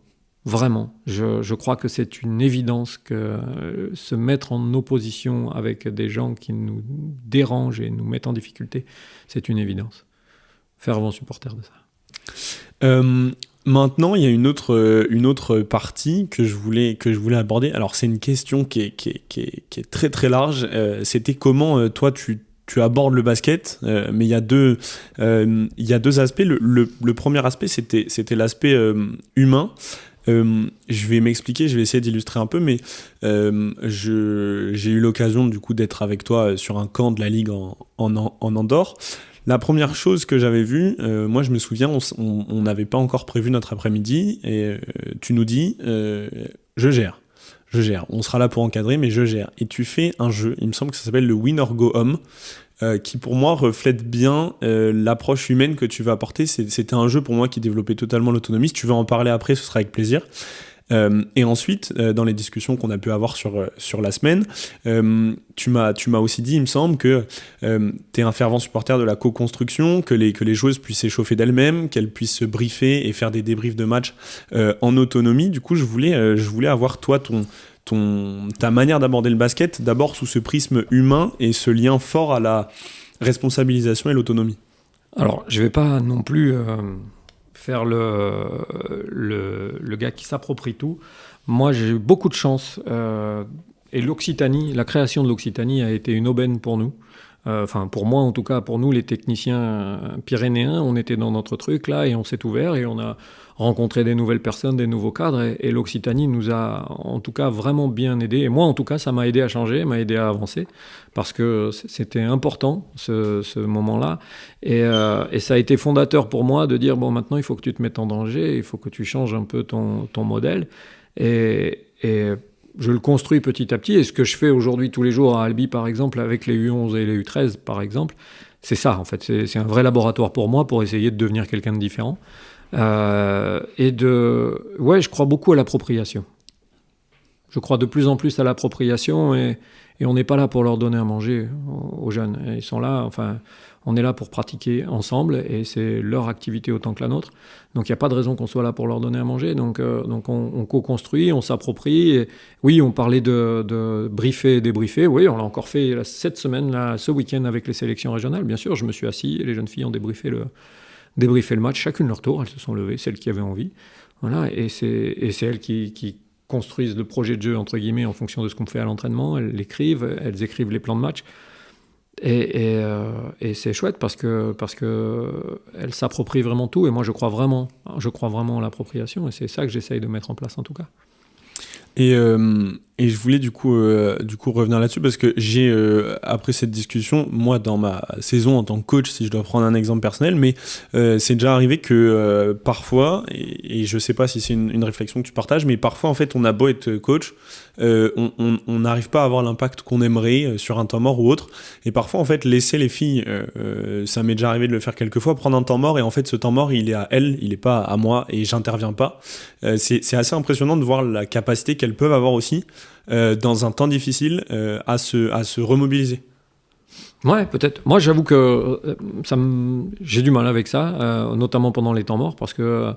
Vraiment, je crois que c'est une évidence que se mettre en opposition avec des gens qui nous dérangent et nous mettent en difficulté, c'est une évidence. Fervent supporter de ça. Maintenant, il y a une autre partie que je voulais aborder. Alors, c'est une question qui est très très large. C'était comment toi tu abordes le basket, mais il y a deux aspects. Le premier aspect, c'était l'aspect humain. Je vais m'expliquer, je vais essayer d'illustrer un peu, mais j'ai eu l'occasion du coup d'être avec toi sur un camp de la Ligue en Andorre. La première chose que j'avais vue, moi je me souviens, on n'avait pas encore prévu notre après-midi, et tu nous dis, je gère. je gère. On sera là pour encadrer, mais je gère. Et tu fais un jeu, il me semble que ça s'appelle le Win or Go Home, qui pour moi reflète bien l'approche humaine que tu vas apporter. C'était un jeu pour moi qui développait totalement l'autonomie. Si tu veux en parler après, ce sera avec plaisir. Et ensuite, dans les discussions qu'on a pu avoir sur la semaine, tu m'as aussi dit, il me semble, que tu es un fervent supporter de la co-construction, que les joueuses puissent s'échauffer d'elles-mêmes, qu'elles puissent se briefer et faire des débriefs de match en autonomie. Du coup, je voulais avoir, toi, ta manière d'aborder le basket, d'abord sous ce prisme humain et ce lien fort à la responsabilisation et l'autonomie. Alors, je ne vais pas non plus faire le gars qui s'approprie tout. Moi, j'ai eu beaucoup de chance. Et l'Occitanie, la création de l'Occitanie a été une aubaine pour nous. Enfin, pour moi, en tout cas, pour nous, les techniciens pyrénéens, on était dans notre truc, là, et on s'est ouvert, et on a rencontré des nouvelles personnes, des nouveaux cadres, et l'Occitanie nous a, en tout cas, vraiment bien aidés. Et moi, en tout cas, ça m'a aidé à changer, m'a aidé à avancer, parce que c'était important, ce moment-là. Et ça a été fondateur pour moi de dire, bon, maintenant, il faut que tu te mettes en danger, il faut que tu changes un peu ton modèle. Et je le construis petit à petit. Et ce que je fais aujourd'hui tous les jours à Albi, par exemple, avec les U11 et les U13, par exemple, c'est ça, en fait. C'est un vrai laboratoire pour moi, pour essayer de devenir quelqu'un de différent. Ouais, je crois beaucoup à l'appropriation. Je crois de plus en plus à l'appropriation et on n'est pas là pour leur donner à manger aux jeunes. Et ils sont là, enfin, on est là pour pratiquer ensemble et c'est leur activité autant que la nôtre. Donc il n'y a pas de raison qu'on soit là pour leur donner à manger. Donc on co-construit, on s'approprie. Et oui, on parlait de briefer et débriefer. Oui, on l'a encore fait cette semaine, là, ce week-end avec les sélections régionales. Bien sûr, je me suis assis et les jeunes filles ont débriefé le match, chacune leur tour. Elles se sont levées, celles qui avaient envie. Voilà, et c'est elles qui construisent le projet de jeu, entre guillemets, en fonction de ce qu'on fait à l'entraînement. Elles l'écrivent, elles écrivent les plans de match. Et c'est chouette parce que elles s'approprient vraiment tout. Et moi, je crois vraiment en l'appropriation. Et c'est ça que j'essaye de mettre en place, en tout cas. Et je voulais du coup revenir là-dessus parce que j'ai, après cette discussion, moi dans ma saison en tant que coach, si je dois prendre un exemple personnel, mais c'est déjà arrivé que parfois, et je sais pas si c'est une réflexion que tu partages, mais parfois en fait on a beau être coach, on n'arrive pas à avoir l'impact qu'on aimerait sur un temps mort ou autre, et parfois en fait laisser les filles, ça m'est déjà arrivé de le faire quelques fois, prendre un temps mort et en fait ce temps mort il est à elles, il est pas à moi et j'interviens pas. C'est assez impressionnant de voir la capacité qu'elles peuvent avoir aussi dans un temps difficile à se remobiliser. Ouais, peut-être. Moi, j'avoue que j'ai du mal avec ça, notamment pendant les temps morts, parce que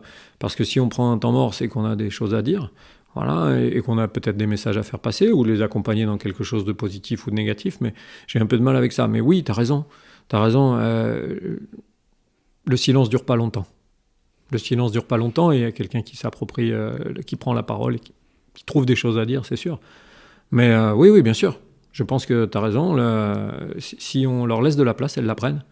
si on prend un temps mort, c'est qu'on a des choses à dire, voilà, et qu'on a peut-être des messages à faire passer ou les accompagner dans quelque chose de positif ou de négatif. Mais j'ai un peu de mal avec ça. Mais oui, t'as raison. Le silence dure pas longtemps. Le silence dure pas longtemps et il y a quelqu'un qui s'approprie, qui prend la parole et qui trouve des choses à dire, c'est sûr. Mais oui, bien sûr. Je pense que tu as raison. Si on leur laisse de la place, elles la prennent.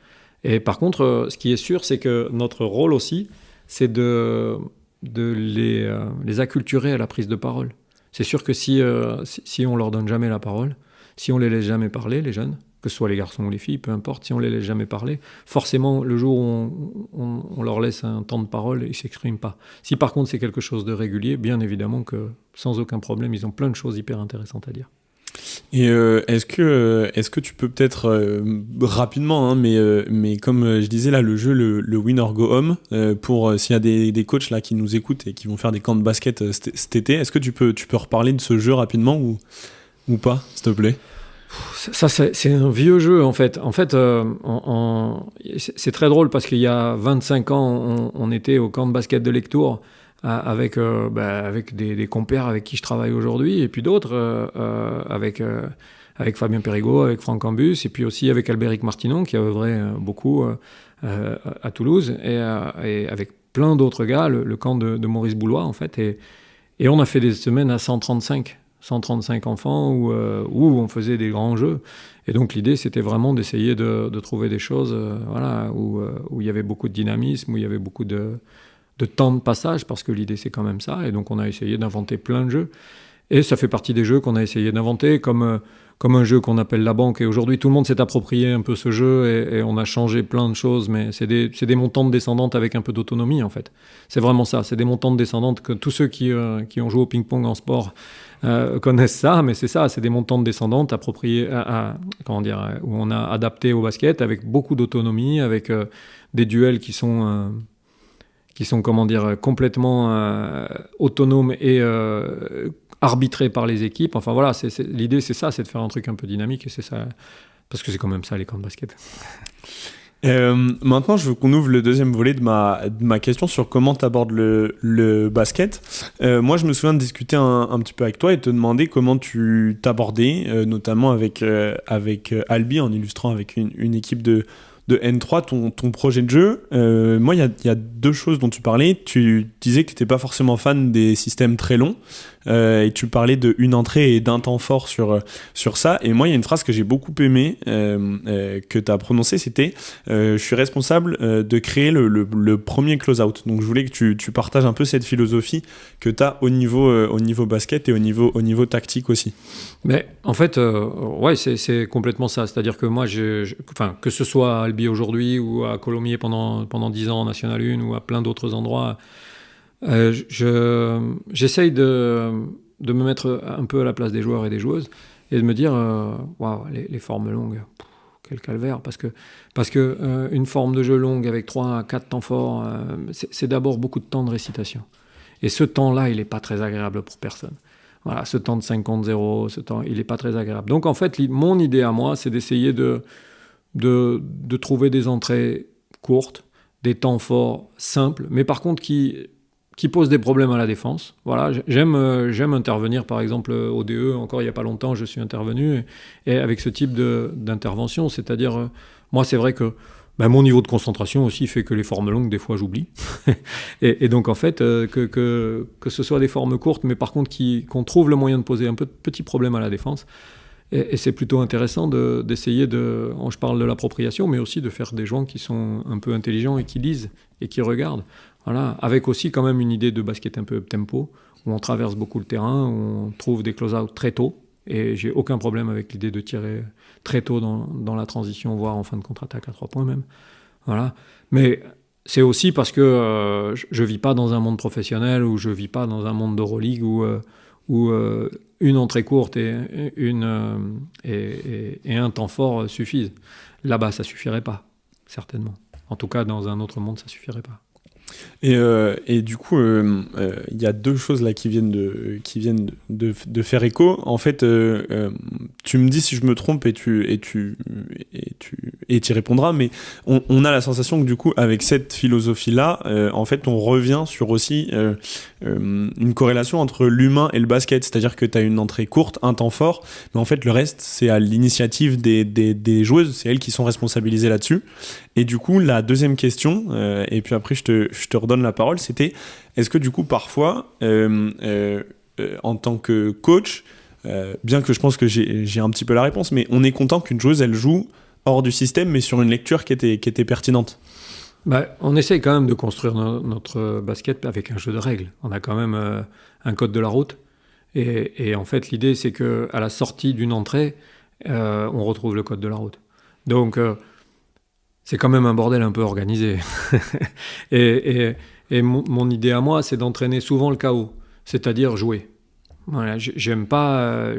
Et par contre, ce qui est sûr, c'est que notre rôle aussi, c'est de les acculturer à la prise de parole. C'est sûr que si on leur donne jamais la parole, si on les laisse jamais parler, les jeunes, que ce soit les garçons ou les filles, peu importe, si on les laisse jamais parler, forcément, le jour où on leur laisse un temps de parole, ils ne s'expriment pas. Si par contre c'est quelque chose de régulier, bien évidemment que sans aucun problème, ils ont plein de choses hyper intéressantes à dire. Et est-ce que tu peux peut-être rapidement, hein, mais comme je disais là, le jeu, le Win or Go Home, pour s'il y a des coachs là qui nous écoutent et qui vont faire des camps de basket cet été, est-ce que tu peux reparler de ce jeu rapidement ou pas, s'il te plaît? Ça, c'est un vieux jeu, en fait. En fait, c'est très drôle parce qu'il y a 25 ans, on était au camp de basket de Lectoure avec des compères avec qui je travaille aujourd'hui, et puis d'autres, avec Fabien Perrigot, avec Franck Cambus, et puis aussi avec Albéric Martinon, qui a œuvré beaucoup à Toulouse, et avec plein d'autres gars, le camp de Maurice Boulois, en fait. Et on a fait des semaines à 135 enfants où on faisait des grands jeux. Et donc l'idée, c'était vraiment d'essayer de trouver des choses où il y avait beaucoup de dynamisme, où il y avait beaucoup de temps de passage, parce que l'idée, c'est quand même ça. Et donc on a essayé d'inventer plein de jeux. Et ça fait partie des jeux qu'on a essayé d'inventer, comme un jeu qu'on appelle la banque. Et aujourd'hui, tout le monde s'est approprié un peu ce jeu et on a changé plein de choses, mais c'est des montantes descendantes avec un peu d'autonomie, en fait. C'est vraiment ça, c'est des montantes descendantes que tous ceux qui ont joué au ping-pong en sport connaissent ça, mais c'est ça, c'est des montantes descendantes appropriées comment dire, où on a adapté au basket avec beaucoup d'autonomie, avec des duels qui sont comment dire, complètement autonomes et arbitrés par les équipes. Enfin voilà, l'idée c'est ça, c'est de faire un truc un peu dynamique et c'est ça, parce que c'est quand même ça les camps de basket. Maintenant, je veux qu'on ouvre le deuxième volet de ma question sur comment tu abordes le basket. Moi, je me souviens de discuter un petit peu avec toi et te demander comment tu t'abordais, notamment avec Albi, en illustrant avec une équipe de N3 ton projet de jeu. Moi, il y a deux choses dont tu parlais. Tu disais que tu n'étais pas forcément fan des systèmes très longs. Et tu parlais d'une entrée et d'un temps fort sur ça. Et moi, il y a une phrase que j'ai beaucoup aimée, que tu as prononcée, c'était je suis responsable de créer le premier close-out. Donc, je voulais que tu partages un peu cette philosophie que tu as au niveau basket et au niveau tactique aussi. Mais en fait, ouais, c'est complètement ça. C'est-à-dire que moi, enfin, que ce soit à Albi aujourd'hui ou à Colomiers pendant 10 ans en National 1 ou à plein d'autres endroits, j'essaye de me mettre un peu à la place des joueurs et des joueuses et de me dire waouh, les formes longues, quel calvaire, parce que une forme de jeu longue avec 3 à 4 temps forts, c'est d'abord beaucoup de temps de récitation. Et ce temps-là, il n'est pas très agréable pour personne. Voilà, ce temps de 5 contre 0, il n'est pas très agréable. Donc en fait, mon idée à moi, c'est d'essayer de trouver des entrées courtes, des temps forts simples, mais par contre qui posent des problèmes à la défense. Voilà, j'aime intervenir, par exemple, au DE. Encore il n'y a pas longtemps, je suis intervenu et avec ce type d'intervention. C'est-à-dire, moi, c'est vrai que mon niveau de concentration aussi fait que les formes longues, des fois, j'oublie. et donc, en fait, que ce soit des formes courtes, mais par contre qu'on trouve le moyen de poser un peu de petits problèmes à la défense. Et c'est plutôt intéressant d'essayer je parle de l'appropriation, mais aussi de faire des gens qui sont un peu intelligents et qui lisent et qui regardent. Voilà, avec aussi quand même une idée de basket un peu up-tempo, où on traverse beaucoup le terrain, où on trouve des close-out très tôt. Et j'ai aucun problème avec l'idée de tirer très tôt dans la transition, voire en fin de contre-attaque à 3 points même. Voilà. Mais c'est aussi parce que je ne vis pas dans un monde professionnel, ou je ne vis pas dans un monde d'Euroleague où une entrée courte et un temps fort suffisent. Là-bas, ça ne suffirait pas, certainement. En tout cas, dans un autre monde, ça ne suffirait pas. Et du coup, il y a deux choses là qui viennent de faire écho. En fait, tu me dis si je me trompe et tu y répondras, mais on a la sensation que du coup, avec cette philosophie-là, en fait, on revient sur aussi une corrélation entre l'humain et le basket. C'est-à-dire que tu as une entrée courte, un temps fort, mais en fait, le reste, c'est à l'initiative des joueuses, c'est elles qui sont responsabilisées là-dessus. Et du coup, la deuxième question, et puis après je te redonne la parole, c'était est-ce que du coup parfois, en tant que coach, bien que je pense que j'ai un petit peu la réponse, mais on est content qu'une joueuse, elle joue hors du système, mais sur une lecture qui était pertinente. On essaye quand même de construire notre basket avec un jeu de règles. On a quand même un code de la route. Et en fait, l'idée, c'est qu'à la sortie d'une entrée, on retrouve le code de la route. Donc, c'est quand même un bordel un peu organisé. et mon idée à moi, c'est d'entraîner souvent le chaos, c'est-à-dire jouer. Voilà, j'aime pas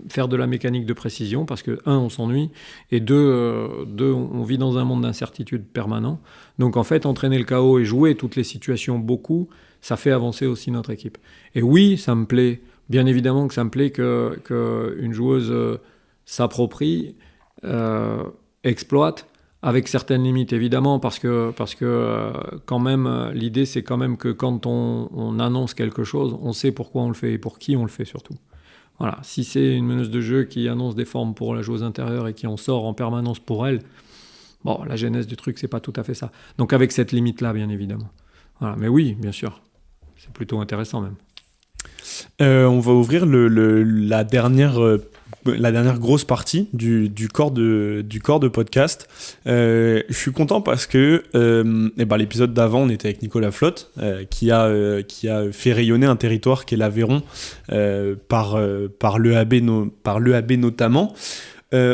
faire de la mécanique de précision parce que, on s'ennuie, et deux, on vit dans un monde d'incertitude permanent. Donc en fait, entraîner le chaos et jouer toutes les situations beaucoup, ça fait avancer aussi notre équipe. Et oui, ça me plaît, bien évidemment que ça me plaît qu'une joueuse s'approprie, exploite, avec certaines limites évidemment, parce que quand même, l'idée c'est quand même que quand on annonce quelque chose, on sait pourquoi on le fait et pour qui on le fait surtout. Voilà. Si c'est une meneuse de jeu qui annonce des formes pour la joueuse intérieure et qui en sort en permanence pour elle, bon, la genèse du truc c'est pas tout à fait ça. Donc avec cette limite là, bien évidemment. Voilà. Mais oui, bien sûr, c'est plutôt intéressant même. On va ouvrir la dernière la dernière grosse partie du corps de podcast. Je suis content parce que l'épisode d'avant, on était avec Nicolas Flotte, qui a fait rayonner un territoire qu'est l'Aveyron par l'EAB notamment.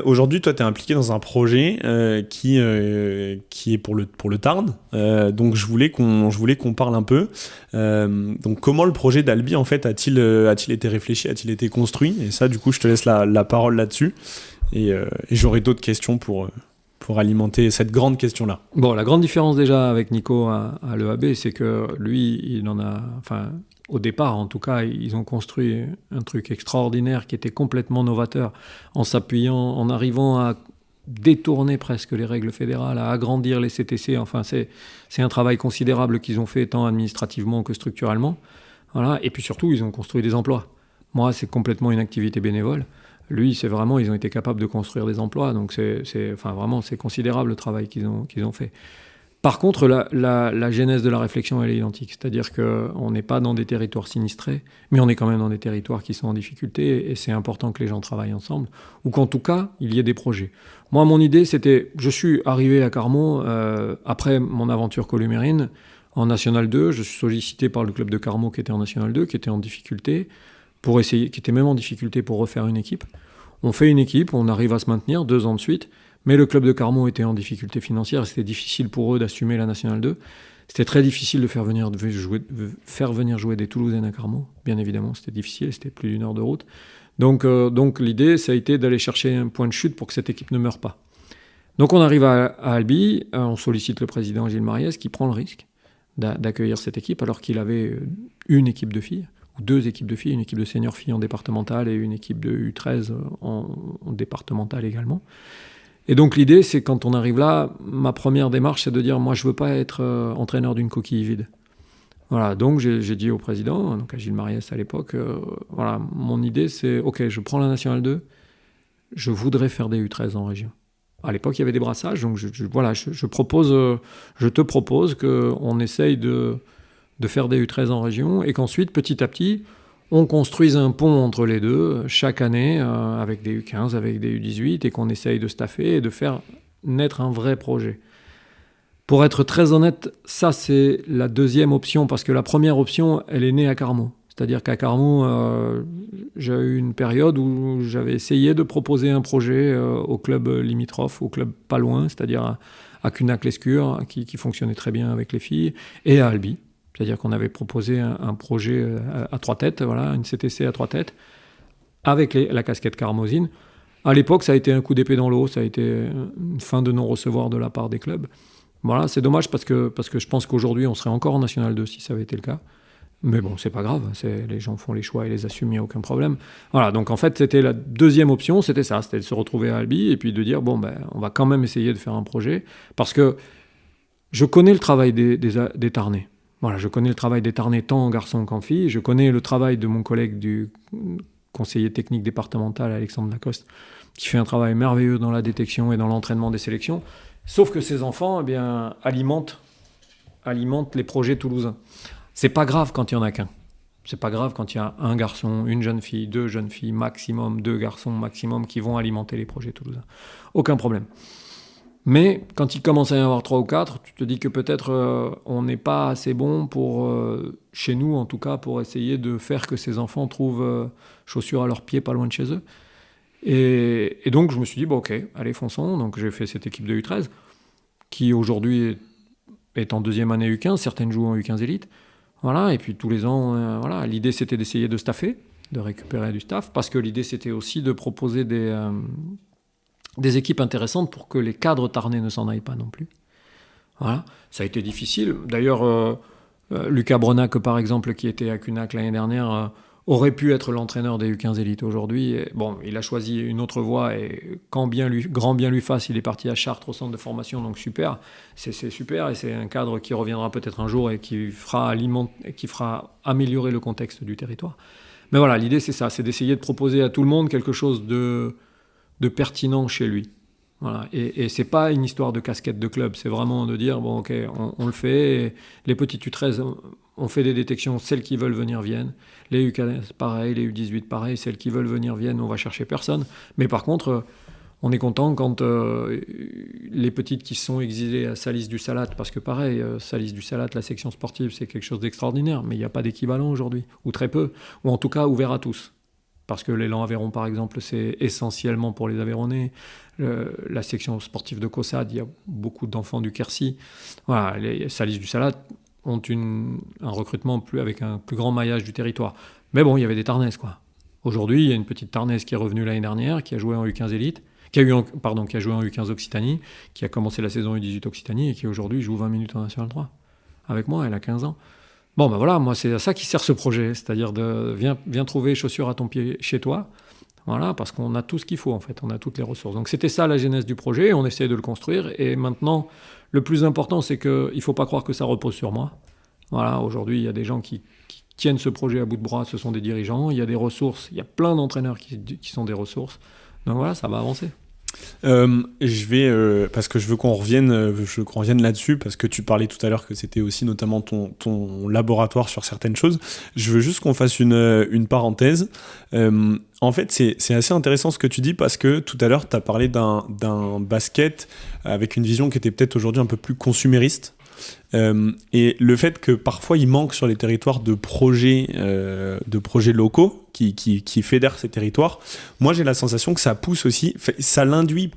Aujourd'hui, toi, tu es impliqué dans un projet qui est pour le Tarn. Donc, je voulais qu'on parle un peu. Donc, comment le projet d'Albi, en fait, a-t-il été réfléchi, a-t-il été construit? Et ça, du coup, je te laisse la parole là-dessus. Et j'aurai d'autres questions pour alimenter cette grande question-là. Bon, la grande différence déjà avec Nico à l'EAB, c'est que lui, il en a... Enfin, au départ, en tout cas, ils ont construit un truc extraordinaire qui était complètement novateur, en arrivant à détourner presque les règles fédérales, à agrandir les CTC. Enfin, c'est un travail considérable qu'ils ont fait tant administrativement que structurellement. Voilà. Et puis surtout, ils ont construit des emplois. Moi, c'est complètement une activité bénévole. Lui, c'est vraiment, ils ont été capables de construire des emplois. Donc, c'est considérable le travail qu'ils ont fait. Par contre, la genèse de la réflexion, elle est identique. C'est-à-dire qu'on n'est pas dans des territoires sinistrés, mais on est quand même dans des territoires qui sont en difficulté, et c'est important que les gens travaillent ensemble, ou qu'en tout cas, il y ait des projets. Moi, mon idée, c'était... Je suis arrivé à Carmaux après mon aventure columérine en National 2. Je suis sollicité par le club de Carmaux qui était en National 2, qui était en difficulté, qui était même en difficulté pour refaire une équipe. On fait une équipe, on arrive à se maintenir 2 ans de suite. Mais le club de Carmaux était en difficulté financière, c'était difficile pour eux d'assumer la Nationale 2. C'était très difficile de faire venir jouer des Toulousains à Carmaux. Bien évidemment, c'était difficile, c'était plus d'1 heure de route. Donc l'idée, ça a été d'aller chercher un point de chute pour que cette équipe ne meure pas. Donc on arrive à Albi, on sollicite le président Gilles Mariès qui prend le risque d'accueillir cette équipe alors qu'il avait une équipe de filles, ou 2 équipes de filles, une équipe de seniors filles en départemental et une équipe de U13 en départemental également. Et donc l'idée, c'est quand on arrive là, ma première démarche, c'est de dire, moi je veux pas être entraîneur d'une coquille vide. Voilà, donc j'ai dit au président, donc à Gilles Mariès à l'époque, voilà, mon idée c'est, ok, je prends la Nationale 2, je voudrais faire des U13 en région. À l'époque, il y avait des brassages, donc je te propose qu'on essaye de faire des U13 en région, et qu'ensuite, petit à petit, on construise un pont entre les deux chaque année avec des U15, avec des U18 et qu'on essaye de staffer et de faire naître un vrai projet. Pour être très honnête, ça c'est la deuxième option parce que la première option, elle est née à Carmaux. C'est-à-dire qu'à Carmaux, j'ai eu une période où j'avais essayé de proposer un projet au club limitrophe, au club pas loin, c'est-à-dire à Cunac-Lescure, qui fonctionnait très bien avec les filles, et à Albi. C'est-à-dire qu'on avait proposé un projet à 3 têtes, voilà, une CTC à 3 têtes, avec la casquette carmosine. À l'époque, ça a été un coup d'épée dans l'eau, ça a été une fin de non-recevoir de la part des clubs. Voilà, c'est dommage parce que je pense qu'aujourd'hui, on serait encore en National 2 si ça avait été le cas. Mais bon, c'est pas grave, les gens font les choix et les assument, il n'y a aucun problème. Voilà, donc en fait, c'était la deuxième option, c'était ça, c'était de se retrouver à Albi et puis de dire, bon, ben, on va quand même essayer de faire un projet, parce que je connais le travail des Tarnais. Voilà, je connais le travail des Tarnais tant en garçons qu'en filles. Je connais le travail de mon collègue du conseiller technique départemental, Alexandre Lacoste, qui fait un travail merveilleux dans la détection et dans l'entraînement des sélections. Sauf que ces enfants, eh bien, alimentent les projets toulousains. C'est pas grave quand il y en a qu'un. C'est pas grave quand il y a un garçon, une jeune fille, 2 jeunes filles maximum, 2 garçons maximum qui vont alimenter les projets toulousains. Aucun problème. Mais quand il commence à y en avoir 3 ou 4, tu te dis que peut-être on n'est pas assez bon pour, chez nous en tout cas, pour essayer de faire que ces enfants trouvent chaussures à leurs pieds pas loin de chez eux. Et donc je me suis dit, bon, ok, allez, fonçons. Donc j'ai fait cette équipe de U13, qui aujourd'hui est en 2e année U15, certaines jouent en U15 élite. Voilà, et puis tous les ans, voilà, l'idée c'était d'essayer de staffer, de récupérer du staff, parce que l'idée c'était aussi de proposer des équipes intéressantes pour que les cadres tarnais ne s'en aillent pas non plus. Voilà, ça a été difficile. D'ailleurs, Lucas Brenac, par exemple, qui était à Cunac l'année dernière, aurait pu être l'entraîneur des U15 élites aujourd'hui. Et, bon, il a choisi une autre voie et grand bien lui fasse, il est parti à Chartres au centre de formation, donc super. C'est super et c'est un cadre qui reviendra peut-être un jour et qui fera améliorer le contexte du territoire. Mais voilà, l'idée c'est ça, c'est d'essayer de proposer à tout le monde quelque chose de pertinent chez lui. Voilà. Et c'est pas une histoire de casquette de club, c'est vraiment de dire, bon ok, on le fait, et les petits U13, on fait des détections, celles qui veulent venir viennent, les U15 pareil, les U18 pareil, celles qui veulent venir viennent, on va chercher personne. Mais par contre, on est content quand les petites qui sont exilées à Salis du Salat, parce que pareil, Salis du Salat, la section sportive, c'est quelque chose d'extraordinaire, mais il n'y a pas d'équivalent aujourd'hui, ou très peu, ou en tout cas ouvert à tous. Parce que l'élan Aveyron, par exemple, c'est essentiellement pour les Aveyronnais. La section sportive de Caussade, il y a beaucoup d'enfants du Quercy. Voilà, les Salis du Salat ont un recrutement avec un plus grand maillage du territoire. Mais bon, il y avait des Tarnaises, quoi. Aujourd'hui, il y a une petite Tarnaise qui est revenue l'année dernière, qui a joué en U15 Élite, qui a joué en U15 Occitanie, qui a commencé la saison U18 Occitanie et qui aujourd'hui joue 20 minutes en National 3. Avec moi, elle a 15 ans. Bon, ben voilà, moi, c'est à ça qui sert ce projet. C'est-à-dire, viens trouver chaussures à ton pied chez toi. Voilà, parce qu'on a tout ce qu'il faut, en fait. On a toutes les ressources. Donc, c'était ça la genèse du projet. On essaie de le construire. Et maintenant, le plus important, c'est qu'il ne faut pas croire que ça repose sur moi. Voilà, aujourd'hui, il y a des gens qui tiennent ce projet à bout de bras. Ce sont des dirigeants. Il y a des ressources. Il y a plein d'entraîneurs qui sont des ressources. Donc, voilà, ça va avancer. Parce que je veux qu'on revienne là-dessus, parce que tu parlais tout à l'heure que c'était aussi notamment ton laboratoire sur certaines choses. Je veux juste qu'on fasse une parenthèse. En fait, c'est assez intéressant ce que tu dis, parce que tout à l'heure, tu as parlé d'un basket avec une vision qui était peut-être aujourd'hui un peu plus consumériste. Et le fait que parfois il manque sur les territoires de projets locaux qui fédèrent ces territoires, moi j'ai la sensation que ça pousse aussi, ça l'induit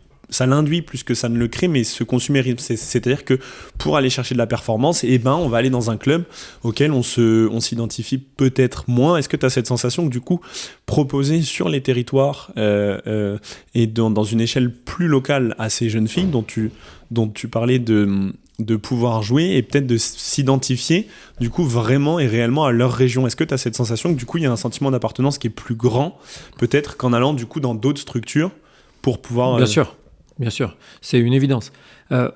plus que ça ne le crée, mais ce consumérisme, c'est-à-dire que pour aller chercher de la performance, on va aller dans un club auquel on s'identifie peut-être moins. Est-ce que tu as cette sensation que du coup, proposer sur les territoires et dans une échelle plus locale à ces jeunes filles dont tu parlais de pouvoir jouer et peut-être de s'identifier du coup vraiment et réellement à leur région. Est-ce que tu as cette sensation que du coup il y a un sentiment d'appartenance qui est plus grand peut-être qu'en allant du coup dans d'autres structures pour pouvoir... Bien sûr, c'est une évidence.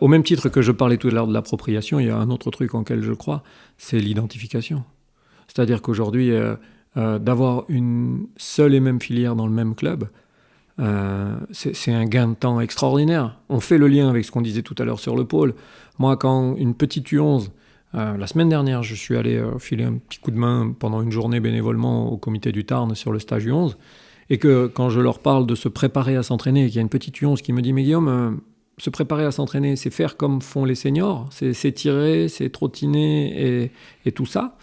Au même titre que je parlais tout à l'heure de l'appropriation, il y a un autre truc en lequel je crois, c'est l'identification. C'est-à-dire qu'aujourd'hui, d'avoir une seule et même filière dans le même club, c'est un gain de temps extraordinaire. On fait le lien avec ce qu'on disait tout à l'heure sur le pôle. Moi, quand une petite U11, la semaine dernière, je suis allé filer un petit coup de main pendant une journée bénévolement au comité du Tarn sur le stage U11, et que quand je leur parle de se préparer à s'entraîner, et qu'il y a une petite U11 qui me dit « Mais Guillaume, se préparer à s'entraîner, c'est faire comme font les seniors, c'est tirer, c'est trottiner et tout ça ?»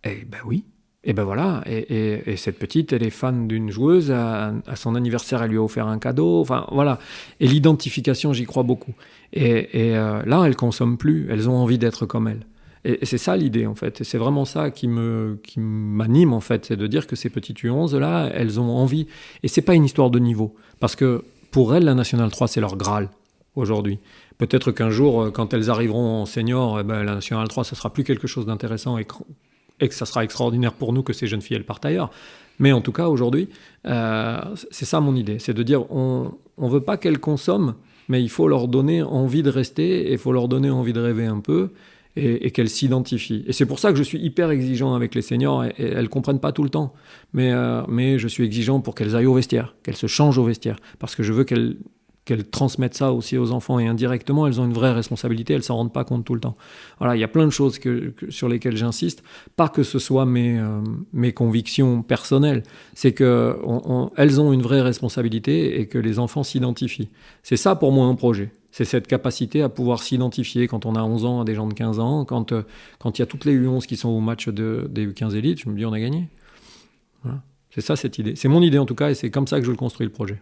Eh ben oui. Et ben voilà, et cette petite, elle est fan d'une joueuse, à son anniversaire, elle lui a offert un cadeau, enfin voilà. Et l'identification, j'y crois beaucoup. Et là, elles consomment plus, elles ont envie d'être comme elle. Et c'est ça l'idée, en fait. Et c'est vraiment ça qui m'anime, en fait, c'est de dire que ces petites U11-là, elles ont envie. Et c'est pas une histoire de niveau, parce que pour elles, la Nationale 3, c'est leur Graal, aujourd'hui. Peut-être qu'un jour, quand elles arriveront en senior, la Nationale 3, ça sera plus quelque chose d'intéressant et que ça sera extraordinaire pour nous que ces jeunes filles, elles partent ailleurs. Mais en tout cas, aujourd'hui, c'est ça mon idée. C'est de dire, on ne veut pas qu'elles consomment, mais il faut leur donner envie de rester, et il faut leur donner envie de rêver un peu, et qu'elles s'identifient. Et c'est pour ça que je suis hyper exigeant avec les seniors, et elles ne comprennent pas tout le temps. Mais je suis exigeant pour qu'elles aillent au vestiaire, qu'elles se changent au vestiaire, parce que je veux qu'elles transmettent ça aussi aux enfants, et indirectement, elles ont une vraie responsabilité, elles ne s'en rendent pas compte tout le temps. Voilà, il y a plein de choses sur lesquelles j'insiste, pas que ce soit mes convictions personnelles, c'est qu'elles ont une vraie responsabilité et que les enfants s'identifient. C'est ça pour moi un projet, c'est cette capacité à pouvoir s'identifier quand on a 11 ans à des gens de 15 ans, quand il y a toutes les U11 qui sont au match des U15 élites, je me dis on a gagné. Voilà. C'est ça cette idée, c'est mon idée en tout cas, et c'est comme ça que je le construis le projet.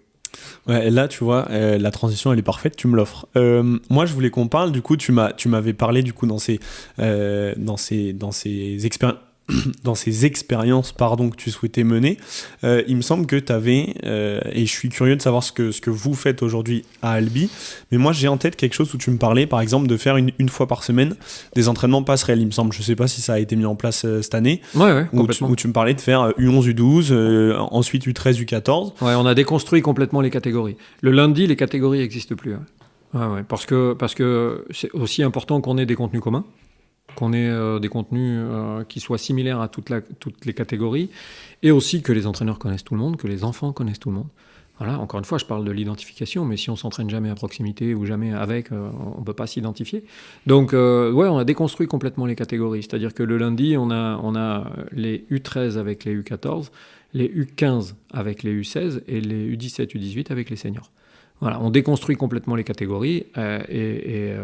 Ouais, là, tu vois, la transition, elle est parfaite, tu me l'offres. Moi, je voulais qu'on parle, du coup, tu m'avais parlé, du coup, dans ces expériences que tu souhaitais mener. Il me semble que tu avais, et je suis curieux de savoir ce que vous faites aujourd'hui à Albi, mais moi j'ai en tête quelque chose où tu me parlais par exemple de faire une fois par semaine des entraînements passerelles, il me semble. Je ne sais pas si ça a été mis en place cette année, où tu me parlais de faire U11, U12, ensuite U13, U14. Ouais, on a déconstruit complètement les catégories. Le lundi, les catégories n'existent plus. Ouais, parce que c'est aussi important qu'on ait des contenus communs, qu'on ait des contenus qui soient similaires à toutes les catégories, et aussi que les entraîneurs connaissent tout le monde, que les enfants connaissent tout le monde. Voilà, encore une fois, je parle de l'identification, mais si on s'entraîne jamais à proximité ou jamais avec, on ne peut pas s'identifier. Donc, ouais, on a déconstruit complètement les catégories. C'est-à-dire que le lundi, on a les U13 avec les U14, les U15 avec les U16 et les U17, U18 avec les seniors. Voilà, on déconstruit complètement les catégories et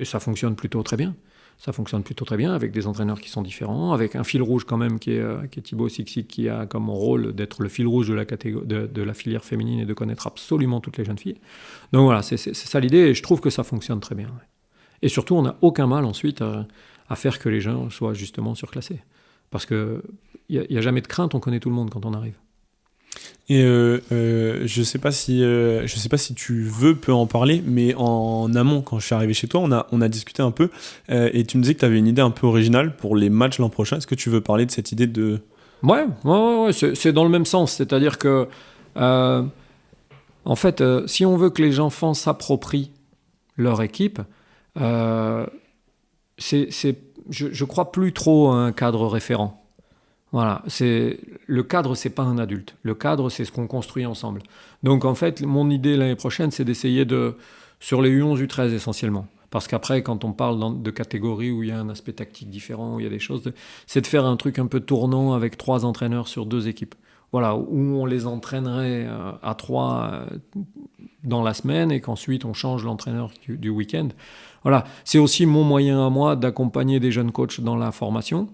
ça fonctionne plutôt très bien. Ça fonctionne plutôt très bien avec des entraîneurs qui sont différents, avec un fil rouge quand même qui est Thibaut Sixic, qui a comme rôle d'être le fil rouge de la filière féminine et de connaître absolument toutes les jeunes filles. Donc voilà, c'est ça l'idée et je trouve que ça fonctionne très bien. Ouais. Et surtout, on n'a aucun mal ensuite à faire que les gens soient justement surclassés. Parce qu'il n'y a jamais de crainte, on connaît tout le monde quand on arrive. Et je sais pas si tu peux en parler, mais en amont, quand je suis arrivé chez toi, on a discuté un peu et tu me disais que tu avais une idée un peu originale pour les matchs l'an prochain. Est-ce que tu veux parler de cette idée de... Ouais, c'est dans le même sens. C'est-à-dire que, en fait, si on veut que les enfants s'approprient leur équipe, je crois plus trop à un cadre référent. Voilà, le cadre, c'est pas un adulte. Le cadre, c'est ce qu'on construit ensemble. Donc en fait, mon idée l'année prochaine, c'est d'essayer sur les U11, U13 essentiellement. Parce qu'après, quand on parle de catégories où il y a un aspect tactique différent, où il y a des choses, c'est de faire un truc un peu tournant avec 3 entraîneurs sur 2 équipes. Voilà, où on les entraînerait à 3 dans la semaine et qu'ensuite on change l'entraîneur du week-end. Voilà, c'est aussi mon moyen à moi d'accompagner des jeunes coachs dans la formation.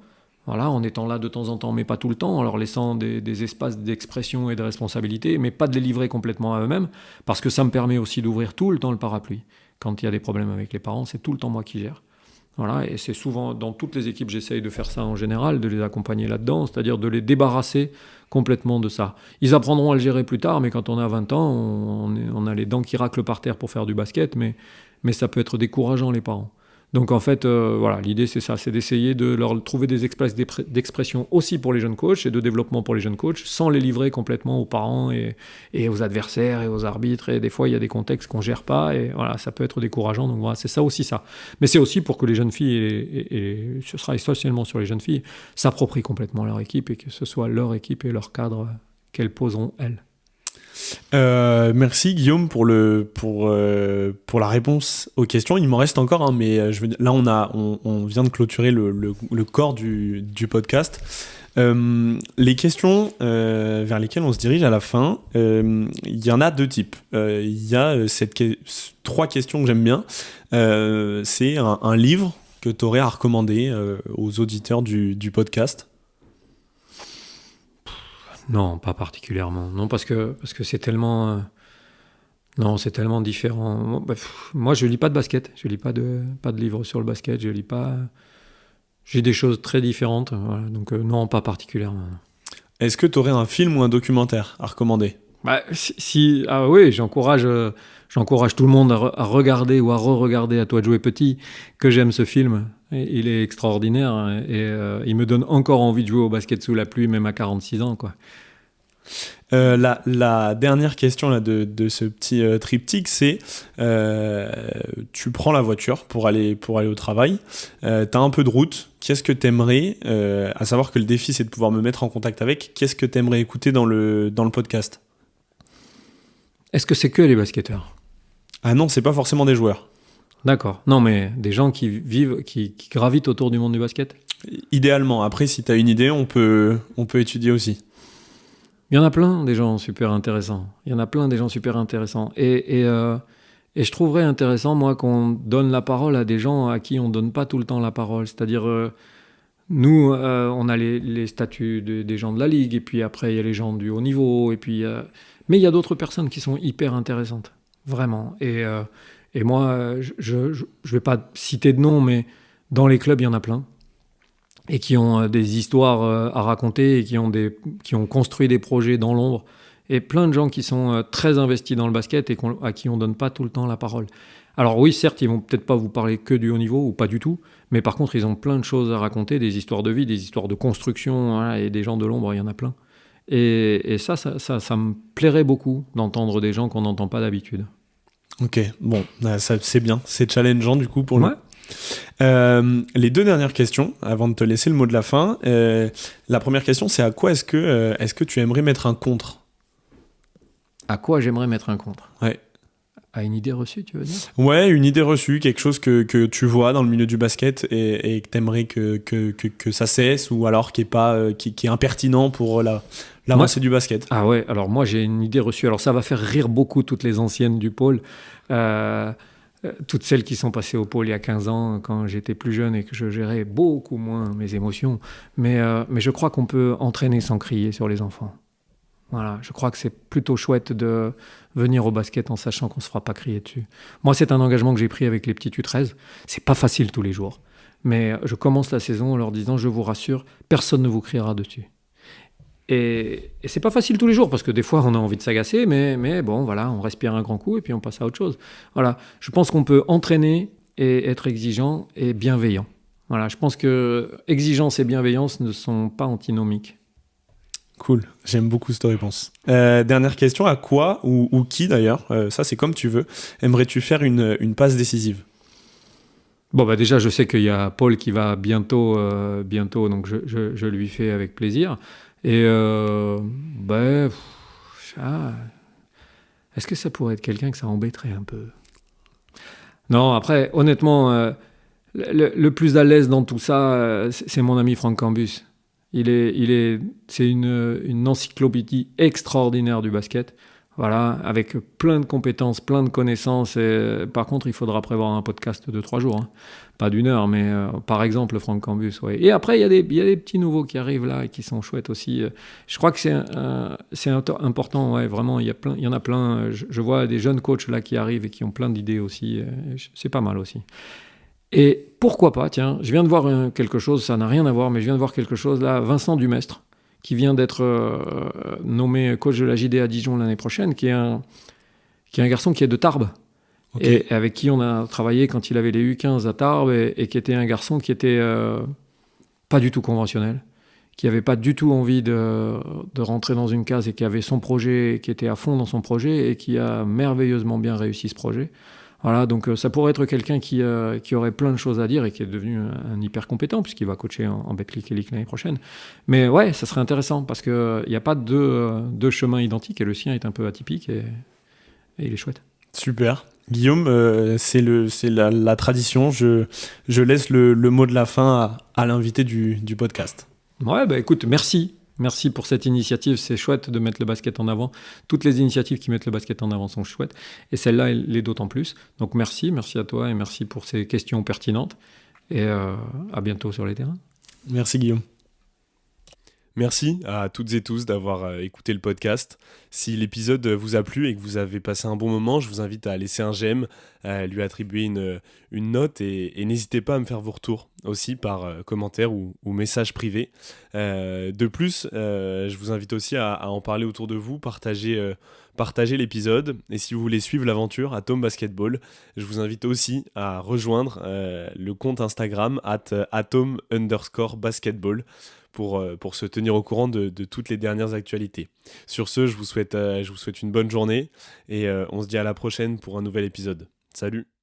Voilà, en étant là de temps en temps, mais pas tout le temps, en leur laissant des espaces d'expression et de responsabilité, mais pas de les livrer complètement à eux-mêmes, parce que ça me permet aussi d'ouvrir tout le temps le parapluie. Quand il y a des problèmes avec les parents, c'est tout le temps moi qui gère. Voilà, et c'est souvent, dans toutes les équipes, j'essaye de faire ça en général, de les accompagner là-dedans, c'est-à-dire de les débarrasser complètement de ça. Ils apprendront à le gérer plus tard, mais quand on a 20 ans, on a les dents qui raclent par terre pour faire du basket, mais ça peut être décourageant, les parents. Donc en fait, voilà, l'idée c'est ça, c'est d'essayer de leur trouver des espaces d'expression aussi pour les jeunes coachs et de développement pour les jeunes coachs, sans les livrer complètement aux parents et aux adversaires et aux arbitres. Et des fois, il y a des contextes qu'on gère pas et voilà, ça peut être décourageant. Donc voilà, c'est ça aussi ça. Mais c'est aussi pour que les jeunes filles, et ce sera essentiellement sur les jeunes filles, s'approprient complètement leur équipe et que ce soit leur équipe et leur cadre qu'elles poseront elles. Merci Guillaume pour la réponse aux questions. Il m'en reste encore, hein, mais là on vient de clôturer le corps du podcast. Les questions vers lesquelles on se dirige à la fin, il y en a 2 types. Il y a 3 questions que j'aime bien. C'est un livre que tu aurais à recommander aux auditeurs du podcast. Non, pas particulièrement. Non, parce que c'est tellement... non, c'est tellement différent. Moi, je lis pas de basket. Je lis pas de livres sur le basket. Je lis pas... J'ai des choses très différentes. Voilà. Donc, non, pas particulièrement. Est-ce que tu aurais un film ou un documentaire à recommander ? Ah oui, j'encourage tout le monde à regarder ou à re-regarder À toi de jouer petit, que j'aime ce film. Il est extraordinaire et il me donne encore envie de jouer au basket sous la pluie, même à 46 ans, quoi. La dernière question là, de ce petit triptyque, c'est tu prends la voiture pour aller au travail, t'as un peu de route, qu'est-ce que t'aimerais, à savoir que le défi c'est de pouvoir me mettre en contact avec, qu'est-ce que t'aimerais écouter dans le podcast ? Est-ce que c'est que les basketteurs ? Ah non, c'est pas forcément des joueurs. D'accord. Non, mais des gens qui vivent, qui gravitent autour du monde du basket ? Idéalement. Après, si t'as une idée, on peut étudier aussi. Il y en a plein des gens super intéressants. Et je trouverais intéressant, moi, qu'on donne la parole à des gens à qui on ne donne pas tout le temps la parole. C'est-à-dire, nous, on a les statuts des gens de la Ligue, et puis après, il y a les gens du haut niveau, et puis... mais il y a d'autres personnes qui sont hyper intéressantes, vraiment. Et moi, je ne vais pas citer de nom, mais dans les clubs, il y en a plein. Et qui ont des histoires à raconter et qui ont construit des projets dans l'ombre. Et plein de gens qui sont très investis dans le basket et à qui on ne donne pas tout le temps la parole. Alors oui, certes, ils vont peut-être pas vous parler que du haut niveau, ou pas du tout, mais par contre, ils ont plein de choses à raconter, des histoires de vie, des histoires de construction, voilà, et des gens de l'ombre, il y en a plein. Et ça me plairait beaucoup d'entendre des gens qu'on n'entend pas d'habitude. Ok, bon, ça, c'est bien, c'est challengeant du coup pour nous. Ouais. Les 2 dernières questions, avant de te laisser le mot de la fin. La première question, c'est à quoi est-ce que tu aimerais mettre un contre ? À quoi j'aimerais mettre un contre? Ouais. À une idée reçue, tu veux dire? Ouais, une idée reçue, quelque chose que tu vois dans le milieu du basket et que t'aimerais que ça cesse ou alors qui est pas qui est impertinent pour l'avancée du basket. Ah ouais, alors moi j'ai une idée reçue. Alors ça va faire rire beaucoup toutes les anciennes du pôle. Toutes celles qui sont passées au pôle il y a 15 ans, quand j'étais plus jeune et que je gérais beaucoup moins mes émotions. Mais je crois qu'on peut entraîner sans crier sur les enfants. Voilà, je crois que c'est plutôt chouette de venir au basket en sachant qu'on ne se fera pas crier dessus. Moi, c'est un engagement que j'ai pris avec les petits U13. C'est pas facile tous les jours. Mais je commence la saison en leur disant, je vous rassure, personne ne vous criera dessus. Et c'est pas facile tous les jours parce que des fois on a envie de s'agacer, mais bon, voilà, on respire un grand coup et puis on passe à autre chose. Voilà, je pense qu'on peut entraîner et être exigeant et bienveillant. Voilà, je pense que exigence et bienveillance ne sont pas antinomiques. Cool, j'aime beaucoup cette réponse. Dernière question, à quoi ou qui d'ailleurs, ça c'est comme tu veux, aimerais-tu faire une passe décisive? Bon, bah déjà, je sais qu'il y a Paul qui va bientôt, donc je lui fais avec plaisir. Et est-ce que ça pourrait être quelqu'un que ça embêterait un peu? Non, après, honnêtement, le plus à l'aise dans tout ça, c'est mon ami Franck Cambus. C'est une encyclopédie extraordinaire du basket. Voilà, avec plein de compétences, plein de connaissances. Et, par contre, il faudra prévoir un podcast de 3 jours. Hein. Pas d'1 heure, mais par exemple, Franck Cambus. Ouais. Et après, il y a des petits nouveaux qui arrivent là et qui sont chouettes aussi. Je crois que c'est important. Ouais, vraiment, il y en a plein. Je vois des jeunes coachs là qui arrivent et qui ont plein d'idées aussi. C'est pas mal aussi. Et pourquoi pas, tiens, je viens de voir quelque chose, ça n'a rien à voir, mais je viens de voir quelque chose là, Vincent Dumestre, qui vient d'être nommé coach de la JD à Dijon l'année prochaine, qui est un garçon qui est de Tarbes, okay. Et avec qui on a travaillé quand il avait les U15 à Tarbes, et qui était un garçon qui était pas du tout conventionnel, qui n'avait pas du tout envie de rentrer dans une case et qui avait son projet, qui était à fond dans son projet et qui a merveilleusement bien réussi ce projet. Voilà, donc ça pourrait être quelqu'un qui aurait plein de choses à dire et qui est devenu un hyper compétent puisqu'il va coacher en Betclic Elite l'année prochaine. Mais ouais, ça serait intéressant parce qu'il n'y a pas deux chemins identiques et le sien est un peu atypique et il est chouette. Super. Guillaume, c'est la tradition. Je laisse le mot de la fin à l'invité du podcast. Ouais, bah écoute, merci. Merci pour cette initiative, c'est chouette de mettre le basket en avant. Toutes les initiatives qui mettent le basket en avant sont chouettes, et celle-là, elle l'est d'autant plus. Donc merci à toi, et merci pour ces questions pertinentes, et à bientôt sur les terrains. Merci Guillaume. Merci à toutes et tous d'avoir écouté le podcast. Si l'épisode vous a plu et que vous avez passé un bon moment, je vous invite à laisser un j'aime, à lui attribuer une note et n'hésitez pas à me faire vos retours aussi par commentaire ou message privé. De plus, je vous invite aussi à en parler autour de vous, partager l'épisode. Et si vous voulez suivre l'aventure Atome Basketball, je vous invite aussi à rejoindre le compte Instagram @atome_basketball. Pour se tenir au courant de toutes les dernières actualités. Sur ce, je vous souhaite une bonne journée et on se dit à la prochaine pour un nouvel épisode. Salut!